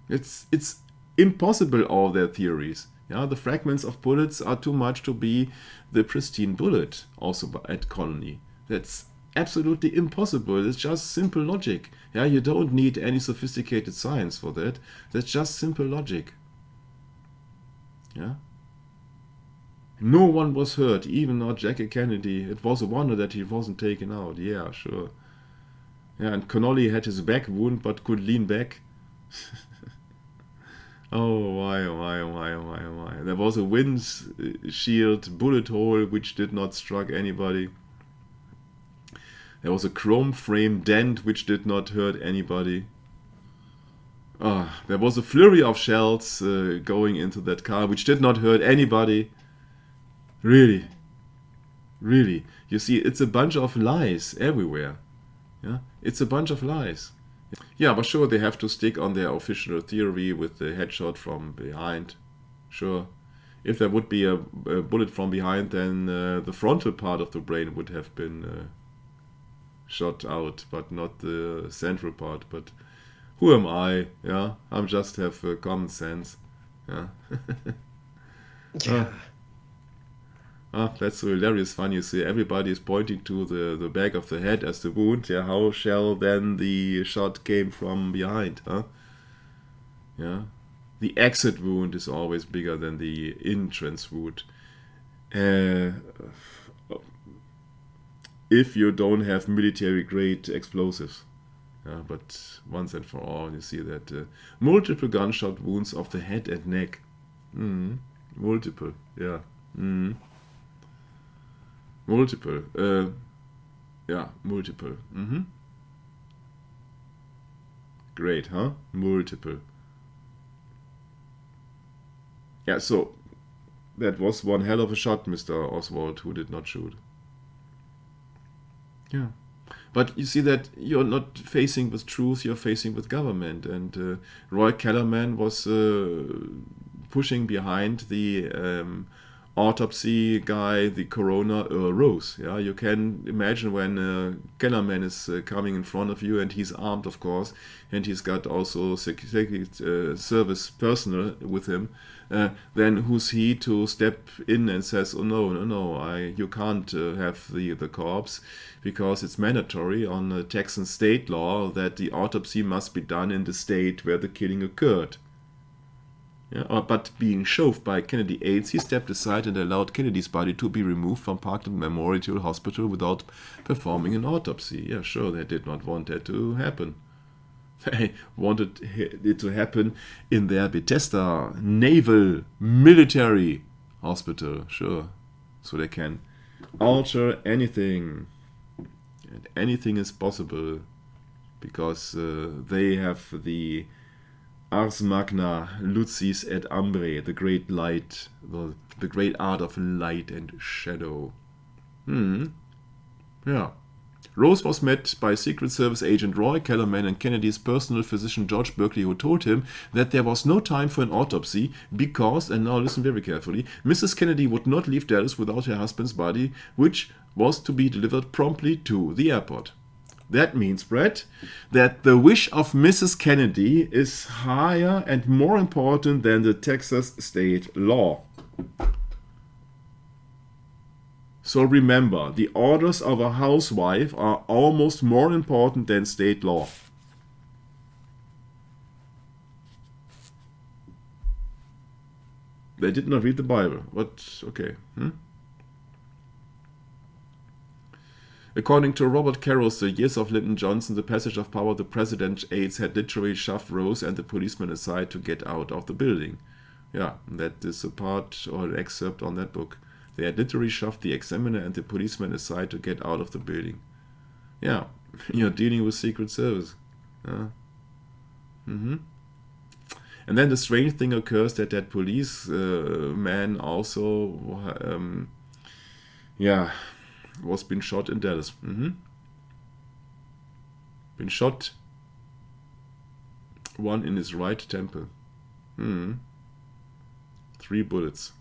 It's impossible, all their theories. Yeah, the fragments of bullets are too much to be the pristine bullet, also at Colony. That's absolutely impossible. It's just simple logic. Yeah, you don't need any sophisticated science for that. That's just simple logic. Yeah. No one was hurt, even not Jackie Kennedy. It was a wonder that he wasn't taken out. Yeah, sure. Yeah, and Connolly had his back wound but could lean back. Oh, why? There was a windshield bullet hole which did not struck anybody. There was a chrome frame dent which did not hurt anybody. There was a flurry of shells going into that car which did not hurt anybody. Really. Really. You see, it's a bunch of lies everywhere. Yeah, it's a bunch of lies. Yeah, but sure, they have to stick on their official theory with the headshot from behind. Sure. If there would be a bullet from behind, then the frontal part of the brain would have been shot out, but not the central part. But who am I? Yeah, I'm just have common sense. Yeah. Yeah. That's so hilarious fun. You see, everybody is pointing to the back of the head as the wound. Yeah, how shall then the shot came from behind? Huh? Yeah, the exit wound is always bigger than the entrance wound. Uh, if you don't have military grade explosives. Yeah, but once and for all, you see that multiple gunshot wounds of the head and neck. Multiple, yeah. Multiple. Yeah, multiple. Great, huh? Multiple. Yeah, so that was one hell of a shot, Mr. Oswald, who did not shoot. Yeah. But you see that you're not facing with truth, you're facing with government. And Roy Kellerman was pushing behind the autopsy guy, the coroner, Rose. Yeah, you can imagine when Kellerman is coming in front of you, and he's armed, of course, and he's got also Secret Service personnel with him. Then who's he to step in and says, "Oh no, you can't have the corpse because it's mandatory on Texan state law that the autopsy must be done in the state where the killing occurred." Yeah, but being shoved by Kennedy aides, he stepped aside and allowed Kennedy's body to be removed from Parkland Memorial Hospital without performing an autopsy. Yeah, sure, they did not want that to happen. They wanted it to happen in their Bethesda Naval Military Hospital, sure. So they can alter anything. And anything is possible because they have the Ars Magna Lucis et Ambre, the great light, the great art of light and shadow. Yeah. Rose was met by Secret Service agent Roy Kellerman and Kennedy's personal physician George Berkeley, who told him that there was no time for an autopsy because, and now listen very carefully, Mrs. Kennedy would not leave Dallas without her husband's body, which was to be delivered promptly to the airport. That means, Brett, that the wish of Mrs. Kennedy is higher and more important than the Texas state law. So remember, the orders of a housewife are almost more important than state law. They did not read the Bible. What? Okay. According to Robert Carroll's The Years of Lyndon Johnson, The Passage of Power, the president's aides had literally shoved Rose and the policeman aside to get out of the building. Yeah, that is a part or an excerpt on that book. They had literally shoved the examiner and the policeman aside to get out of the building. Yeah, you're dealing with Secret Service. And then the strange thing occurs that police man also, was been shot in Dallas. Been shot, one in his right temple. 3 bullets.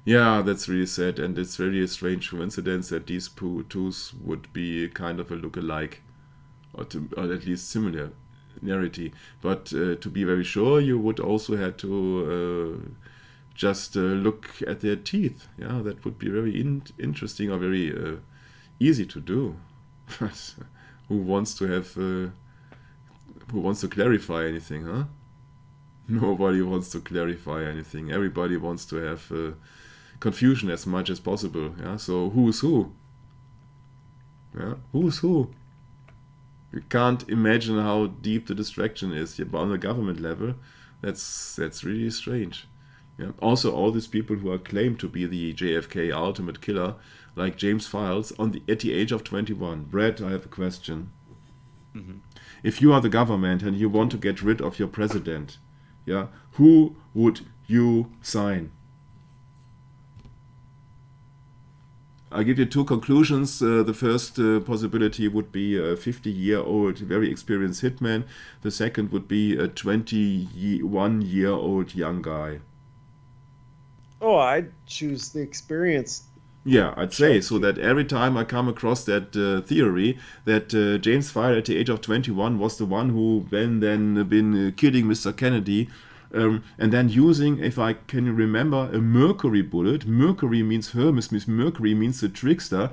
Yeah, that's really sad, and it's really a strange coincidence that these twos would be kind of a look-alike, or at least similarity. But to be very sure, you would also have to just look at their teeth. Yeah, that would be very interesting or very easy to do. But who wants to have? Who wants to clarify anything, huh? Nobody wants to clarify anything. Everybody wants to have confusion as much as possible. Yeah. So who's who? Yeah. Who's who? You can't imagine how deep the distraction is. But on the government level, that's really strange. Yeah. Also, all these people who are claimed to be the JFK ultimate killer, like James Files, at the age of 21. Brad, I have a question. If you are the government and you want to get rid of your president, yeah, who would you sign? I give you two conclusions. The first possibility would be a 50-year-old, very experienced hitman. The second would be a 21-year-old young guy. Oh, I'd choose the experience. Yeah, I'd say so that every time I come across that theory that James Fire at the age of 21 was the one who then been killing Mr. Kennedy, and then using, if I can remember, a mercury bullet. Mercury means Hermes, means Mercury means the trickster.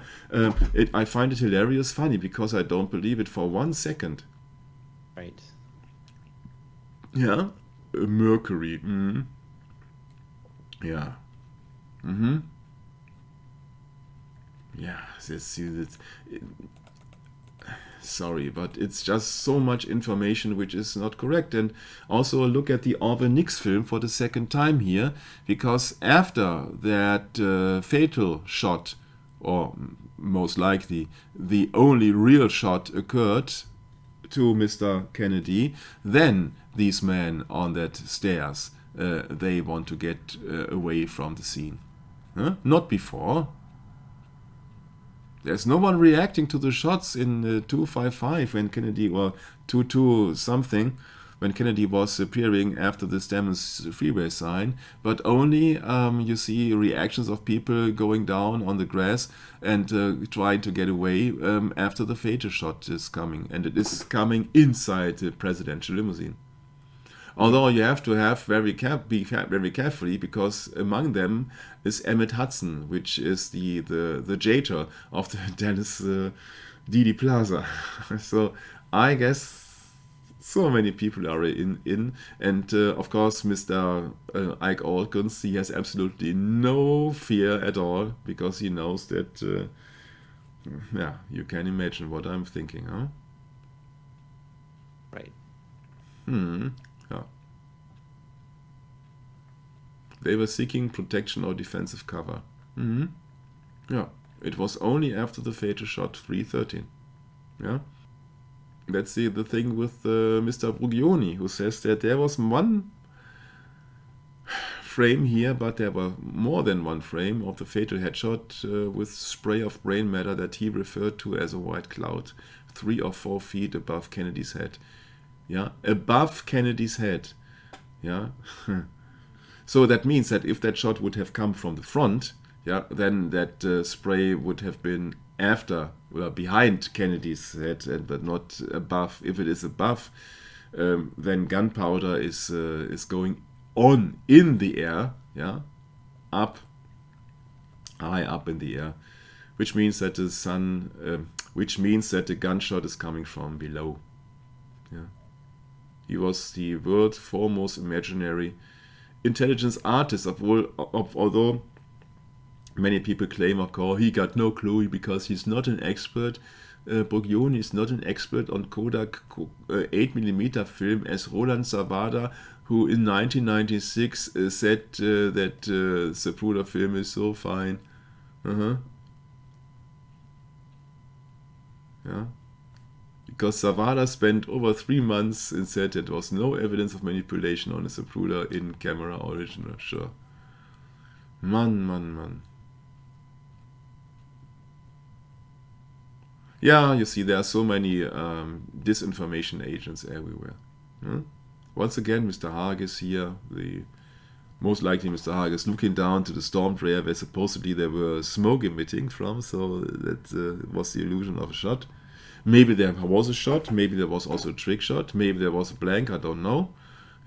I find it hilarious funny because I don't believe it for 1 second. Right. Yeah, Mercury. Mm. Yeah. Mm-hmm. Yeah, sorry, but it's just so much information which is not correct. And also look at the Orwell Nix film for the second time here, because after that fatal shot, or most likely the only real shot occurred to Mr. Kennedy, then these men on that stairs, they want to get away from the scene. Huh? Not before. There's no one reacting to the shots in 255 when Kennedy, or 22 something, when Kennedy was appearing after the Stemmons freeway sign, but only you see reactions of people going down on the grass and trying to get away after the fatal shot is coming, and it is coming inside the presidential limousine. Although you have to have be very carefully, because among them is Emmett Hudson, which is the jailer of the Dallas Didi Plaza. So I guess so many people are in, and of course Mr. Ike Alkins, he has absolutely no fear at all, because he knows that yeah, you can imagine what I'm thinking, huh? Right. Yeah. They were seeking protection or defensive cover. Yeah. It was only after the fatal shot, 3:13. Yeah. Let's see the thing with Mr. Brugioni, who says that there was one frame here, but there were more than one frame of the fatal headshot with spray of brain matter that he referred to as a white cloud, 3 or 4 feet above Kennedy's head. Yeah, above Kennedy's head. Yeah. So that means that if that shot would have come from the front, yeah, then that spray would have been after, or behind Kennedy's head, but not above. If it is above, then gunpowder is going on in the air, yeah, up, high up in the air, which means that the gunshot is coming from below. Yeah, he was the world's foremost imaginary intelligence artist, although many people claim, of course, he got no clue because he's not an expert. Brugioni is not an expert on Kodak 8mm film as Roland Zavada, who in 1996 said that Zapruder film is so fine. Yeah. Because Zavada spent over 3 months and said there was no evidence of manipulation on a Zapruder in camera original. Sure. Man. Yeah, you see, there are so many disinformation agents everywhere. Once again, Mr. Haag is here. Most likely Mr. Haag is looking down to the stormed area where supposedly there were smoke emitting from, so that was the illusion of a shot. Maybe there was a shot, maybe there was also a trick shot, maybe there was a blank, I don't know.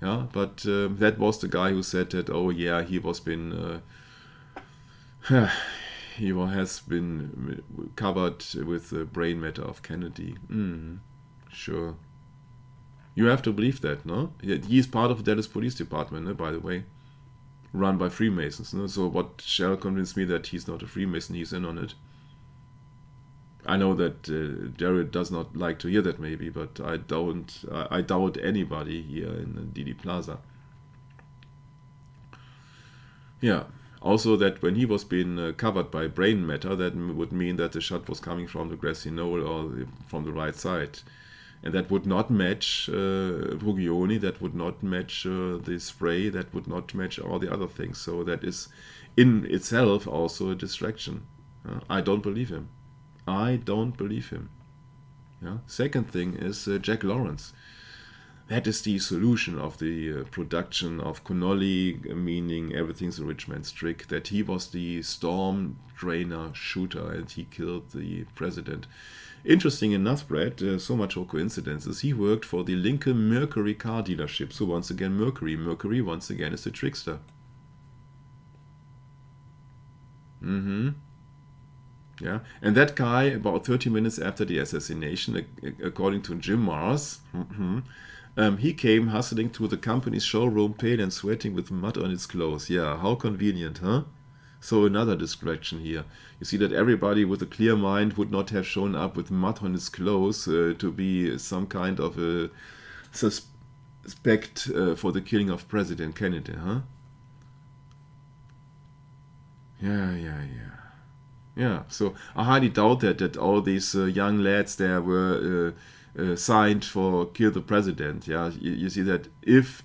Yeah, but that was the guy who said that, oh yeah, he has been covered with the brain matter of Kennedy. Sure. You have to believe that, no? He is part of the Dallas Police Department, by the way. Run by Freemasons, no? So what shall convince me that he's not a Freemason, he's in on it? I know that Jared does not like to hear that, maybe, but I doubt anybody here in Didi Plaza. Yeah. Also, that when he was being covered by brain matter, that would mean that the shot was coming from the grassy knoll or from the right side. And that would not match Brugioni, that would not match the spray, that would not match all the other things. So that is in itself also a distraction. I don't believe him. I don't believe him. Yeah. Second thing is Jack Lawrence. That is the solution of the production of Connolly, meaning everything's a rich man's trick, that he was the storm drainer shooter and he killed the president. Interesting enough, Brad, so much for coincidences, he worked for the Lincoln Mercury car dealership. So once again, Mercury. Mercury, once again, is a trickster. Yeah, and that guy, about 30 minutes after the assassination, according to Jim Mars, he came hustling to the company's showroom, pale and sweating with mud on his clothes. Yeah, how convenient, huh? So another distraction here. You see that everybody with a clear mind would not have shown up with mud on his clothes to be some kind of a suspect for the killing of President Kennedy, huh? Yeah, so I highly doubt that all these young lads there were signed for kill the president. Yeah, you see that if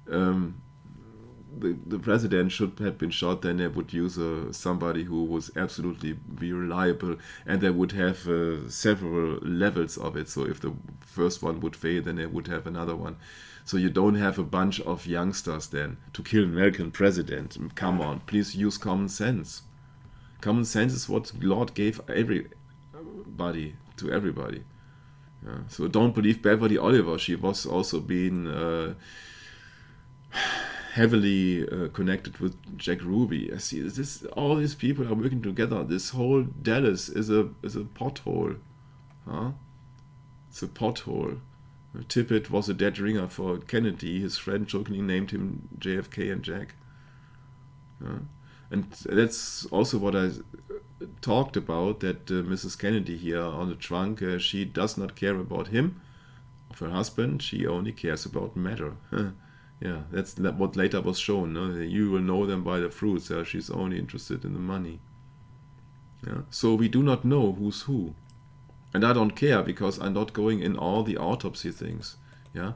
the president should have been shot, then they would use somebody who was absolutely be reliable, and they would have several levels of it. So if the first one would fail, then they would have another one. So you don't have a bunch of youngsters then to kill an American president. Come on, please use common sense. Common sense is what God gave everybody to everybody. Yeah. So don't believe Beverly Oliver. She was also being heavily connected with Jack Ruby. I see all these people are working together. This whole Dallas is a pothole. Huh? It's a pothole. Tippit was a dead ringer for Kennedy. His friend jokingly named him JFK and Jack. And that's also what I talked about, that Mrs. Kennedy here on the trunk, she does not care about him, of her husband, she only cares about matter. Yeah, that's what later was shown. No? You will know them by the fruits. She's only interested in the money. Yeah? So we do not know who's who. And I don't care, because I'm not going in all the autopsy things. Yeah.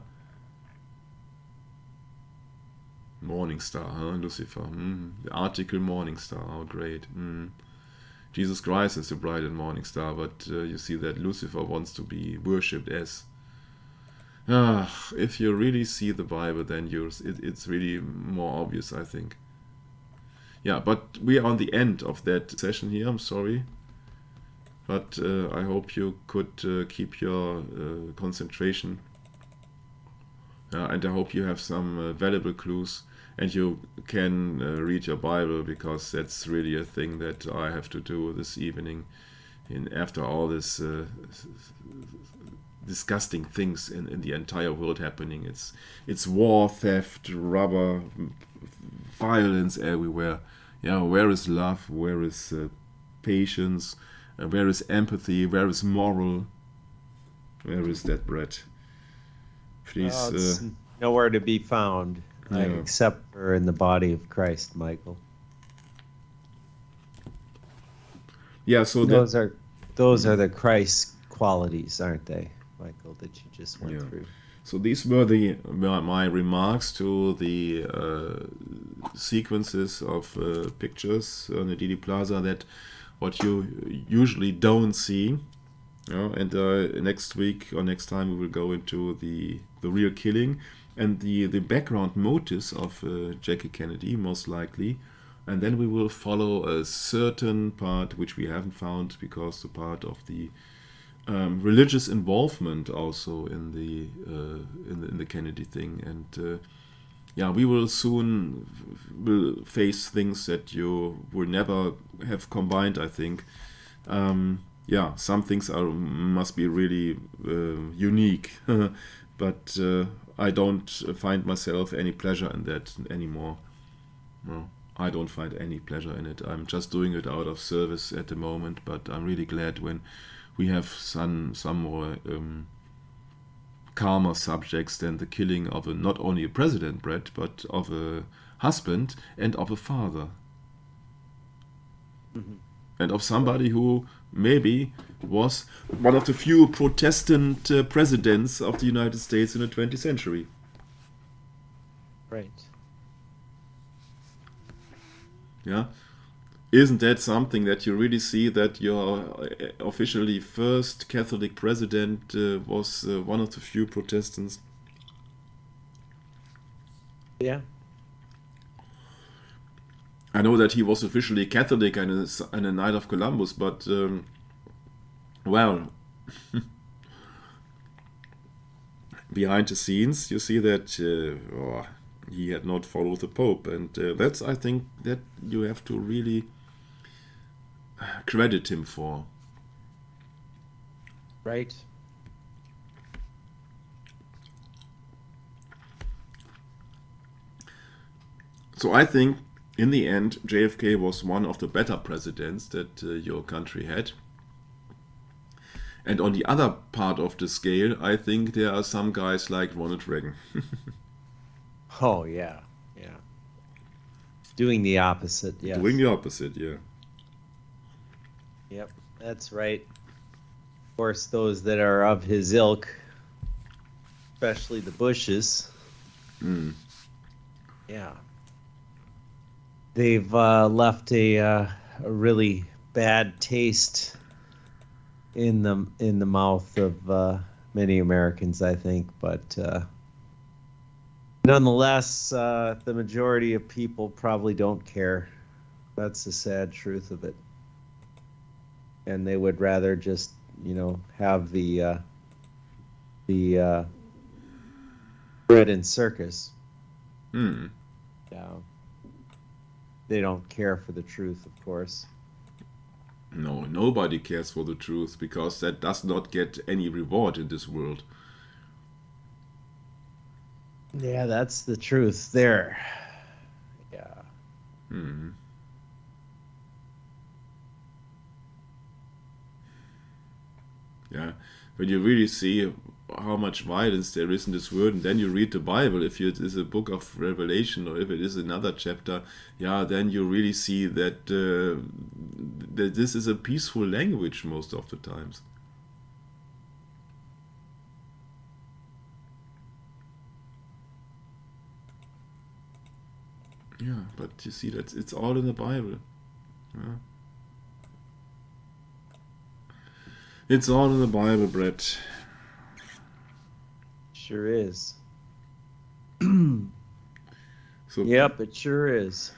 Morning Star, huh? Lucifer. The article Morning Star, how great. Jesus Christ is the bright and morning star, but you see that Lucifer wants to be worshipped as. If you really see the Bible, then it's really more obvious, I think. Yeah, but we are on the end of that session here, I'm sorry. But I hope you could keep your concentration. And I hope you have some valuable clues, and you can read your Bible, because that's really a thing that I have to do this evening. After all this disgusting things in the entire world happening, it's war, theft, robber, violence everywhere. Yeah, where is love? Where is patience? Where is empathy? Where is moral? Where is that, Brett? Please. It's nowhere to be found, except for in the body of Christ, Michael. Yeah, so those are the Christ qualities, aren't they, Michael, that you just went through? So these were my remarks to the sequences of pictures on the Dealey Plaza, that what you usually don't see. And next week or next time we will go into the real killing and the background motives of Jackie Kennedy, most likely. And then we will follow a certain part which we haven't found, because the part of the religious involvement also in the Kennedy thing. And we will soon face things that you will never have combined, I think. Some things must be really unique, but I don't find myself any pleasure in that anymore. No, I don't find any pleasure in it. I'm just doing it out of service at the moment, but I'm really glad when we have some more calmer subjects than the killing of not only a president, Brett, but of a husband and of a father. Mm-hmm. And of somebody who maybe was one of the few Protestant presidents of the United States in the 20th century. Right. Yeah. Isn't that something that you really see that your officially first Catholic president was one of the few Protestants? Yeah. I know that he was officially Catholic and a Knight of Columbus, but well, behind the scenes, you see that he had not followed the Pope, and that's, I think, that you have to really credit him for. Right. So I think, in the end, JFK was one of the better presidents that your country had. And on the other part of the scale, I think there are some guys like Ronald Reagan. Oh, yeah. Yeah. Doing the opposite. Doing Yes. the opposite, yeah. Yep. That's right. Of course, those that are of his ilk, especially the Bushes. Mm. Yeah. They've left a really bad taste in the mouth of many Americans, I think. But nonetheless, the majority of people probably don't care. That's the sad truth of it. And they would rather just, have the bread and circus. Mm. Yeah. They don't care for the truth, of course. No, nobody cares for the truth because that does not get any reward in this world. Yeah, that's the truth there. Yeah. Mm. Yeah, when you really see how much violence there is in this world, and then you read the Bible, if it is a book of Revelation or if it is another chapter, yeah, then you really see that this is a peaceful language most of the times. Yeah, but you see that it's all in the Bible. Yeah. It's all in the Bible, Brett. Sure is. So Yep, it sure is.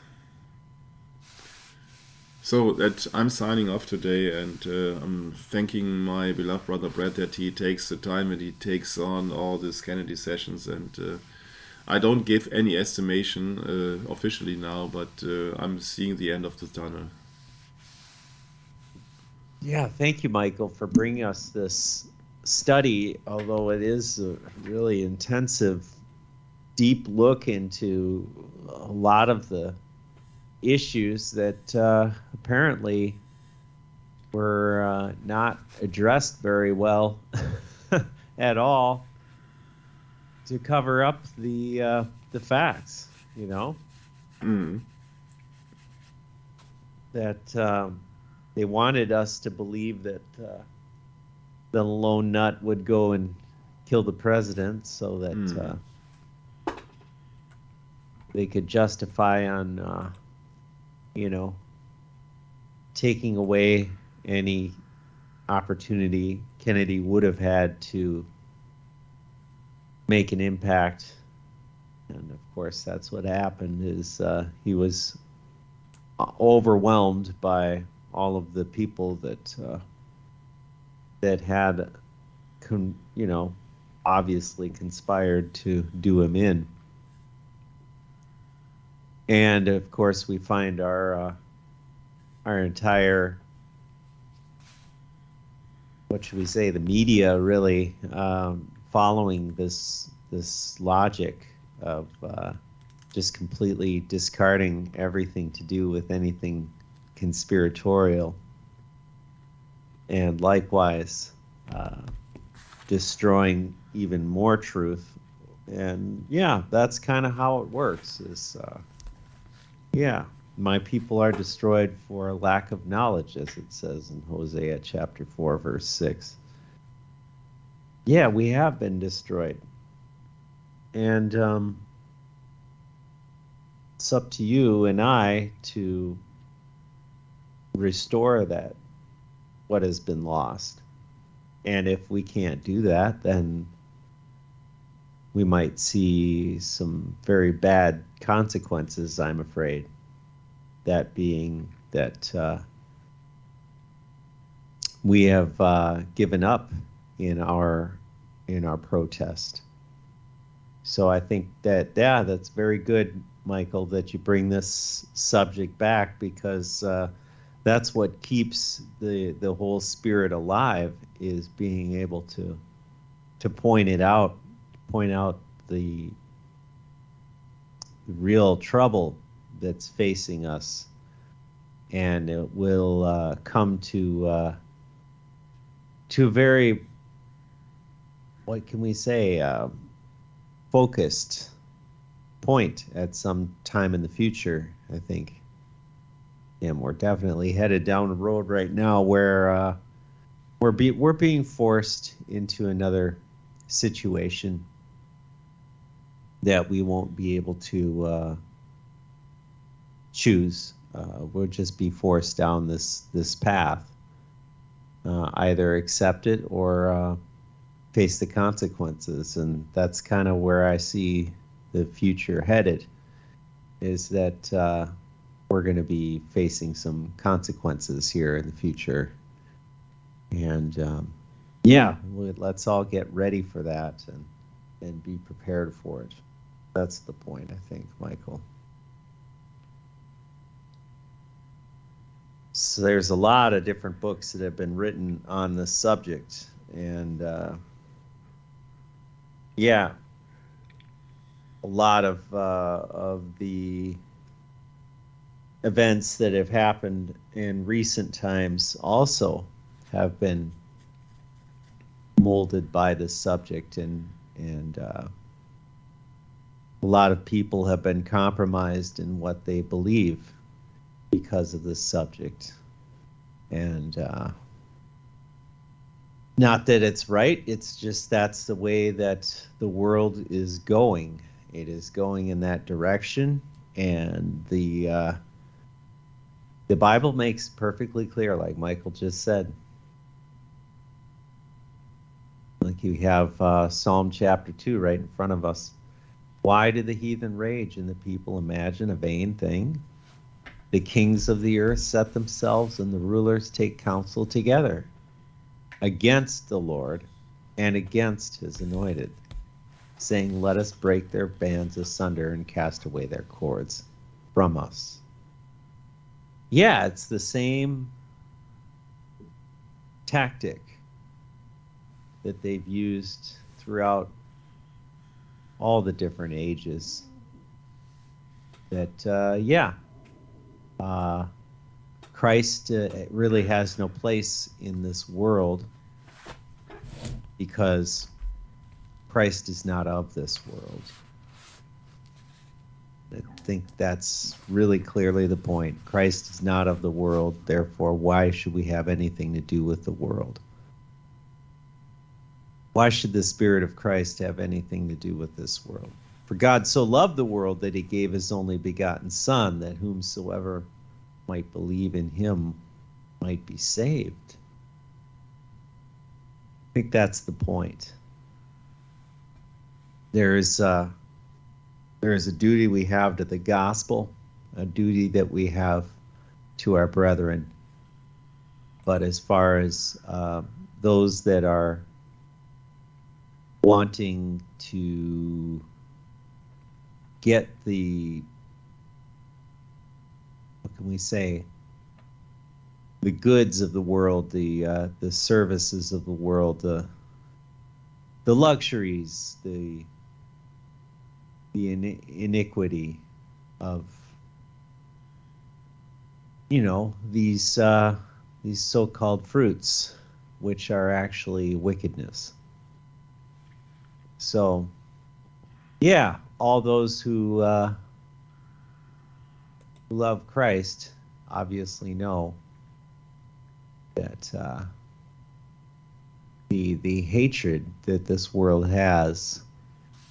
So that I'm signing off today, and I'm thanking my beloved brother Brett that he takes the time and he takes on all these Kennedy sessions. And I don't give any estimation officially now, but I'm seeing the end of the tunnel. Yeah, thank you, Michael, for bringing us this study, although it is a really intensive, deep look into a lot of the issues that apparently were not addressed very well at all to cover up the facts, Mm. that they wanted us to believe that the lone nut would go and kill the president so that they could justify on, taking away any opportunity Kennedy would have had to make an impact. And of course, that's what happened. Is he was overwhelmed by all of the people that had, obviously conspired to do him in. And of course, we find our entire, what should we say, the media really following this logic of just completely discarding everything to do with anything conspiratorial, and likewise destroying even more truth. And yeah, that's kind of how it works. Is yeah, my people are destroyed for lack of knowledge, as it says in Hosea chapter 4, verse 6. Yeah, we have been destroyed. And it's up to you and I to restore that, what has been lost. And if we can't do that, then we might see some very bad consequences, I'm afraid. That being that we have given up in our protest. So I think that, yeah, that's very good, Michael, that you bring this subject back, because that's what keeps the whole spirit alive, is being able to point out the real trouble that's facing us, and it will come to a very, what can we say, focused point at some time in the future, I think. And we're definitely headed down a road right now where we're being forced into another situation that we won't be able to choose. We'll just be forced down this path, either accept it or face the consequences. And that's kind of where I see the future headed, is that we're going to be facing some consequences here in the future. And yeah, let's all get ready for that and be prepared for it. That's the point, I think, Michael. So there's a lot of different books that have been written on this subject, and yeah, a lot of the events that have happened in recent times also have been molded by this subject, and a lot of people have been compromised in what they believe because of this subject. And not that it's right, it's just that's the way that the world is going. It is going in that direction, and the Bible makes perfectly clear, like Michael just said. Like you have Psalm chapter 2 right in front of us. Why do the heathen rage and the people imagine a vain thing? The kings of the earth set themselves, and the rulers take counsel together against the Lord and against his anointed, saying, let us break their bands asunder and cast away their cords from us. Yeah, it's the same tactic that they've used throughout all the different ages. That, Christ really has no place in this world, because Christ is not of this world. I think that's really clearly the point. Christ is not of the world, therefore why should we have anything to do with the world? Why should the Spirit of Christ have anything to do with this world? For God so loved the world that he gave his only begotten Son, that whomsoever might believe in him might be saved. I think that's the point. There is a duty we have to the gospel, a duty that we have to our brethren. But as far as those that are wanting to get the, what can we say, the goods of the world, the services of the world, the luxuries, the iniquity of, these so-called fruits, which are actually wickedness. So, yeah, all those who love Christ obviously know that the hatred that this world has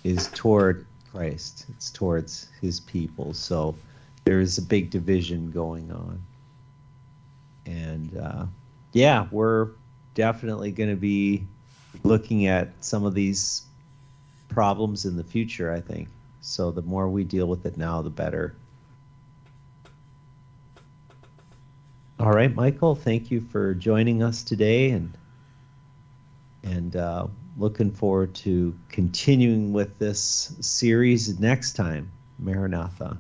is toward Christ. It's towards his people. So there is a big division going on. And yeah, we're definitely going to be looking at some of these problems in the future, I think. So the more we deal with it now, the better. All right, Michael, thank you for joining us today, and looking forward to continuing with this series next time. Maranatha.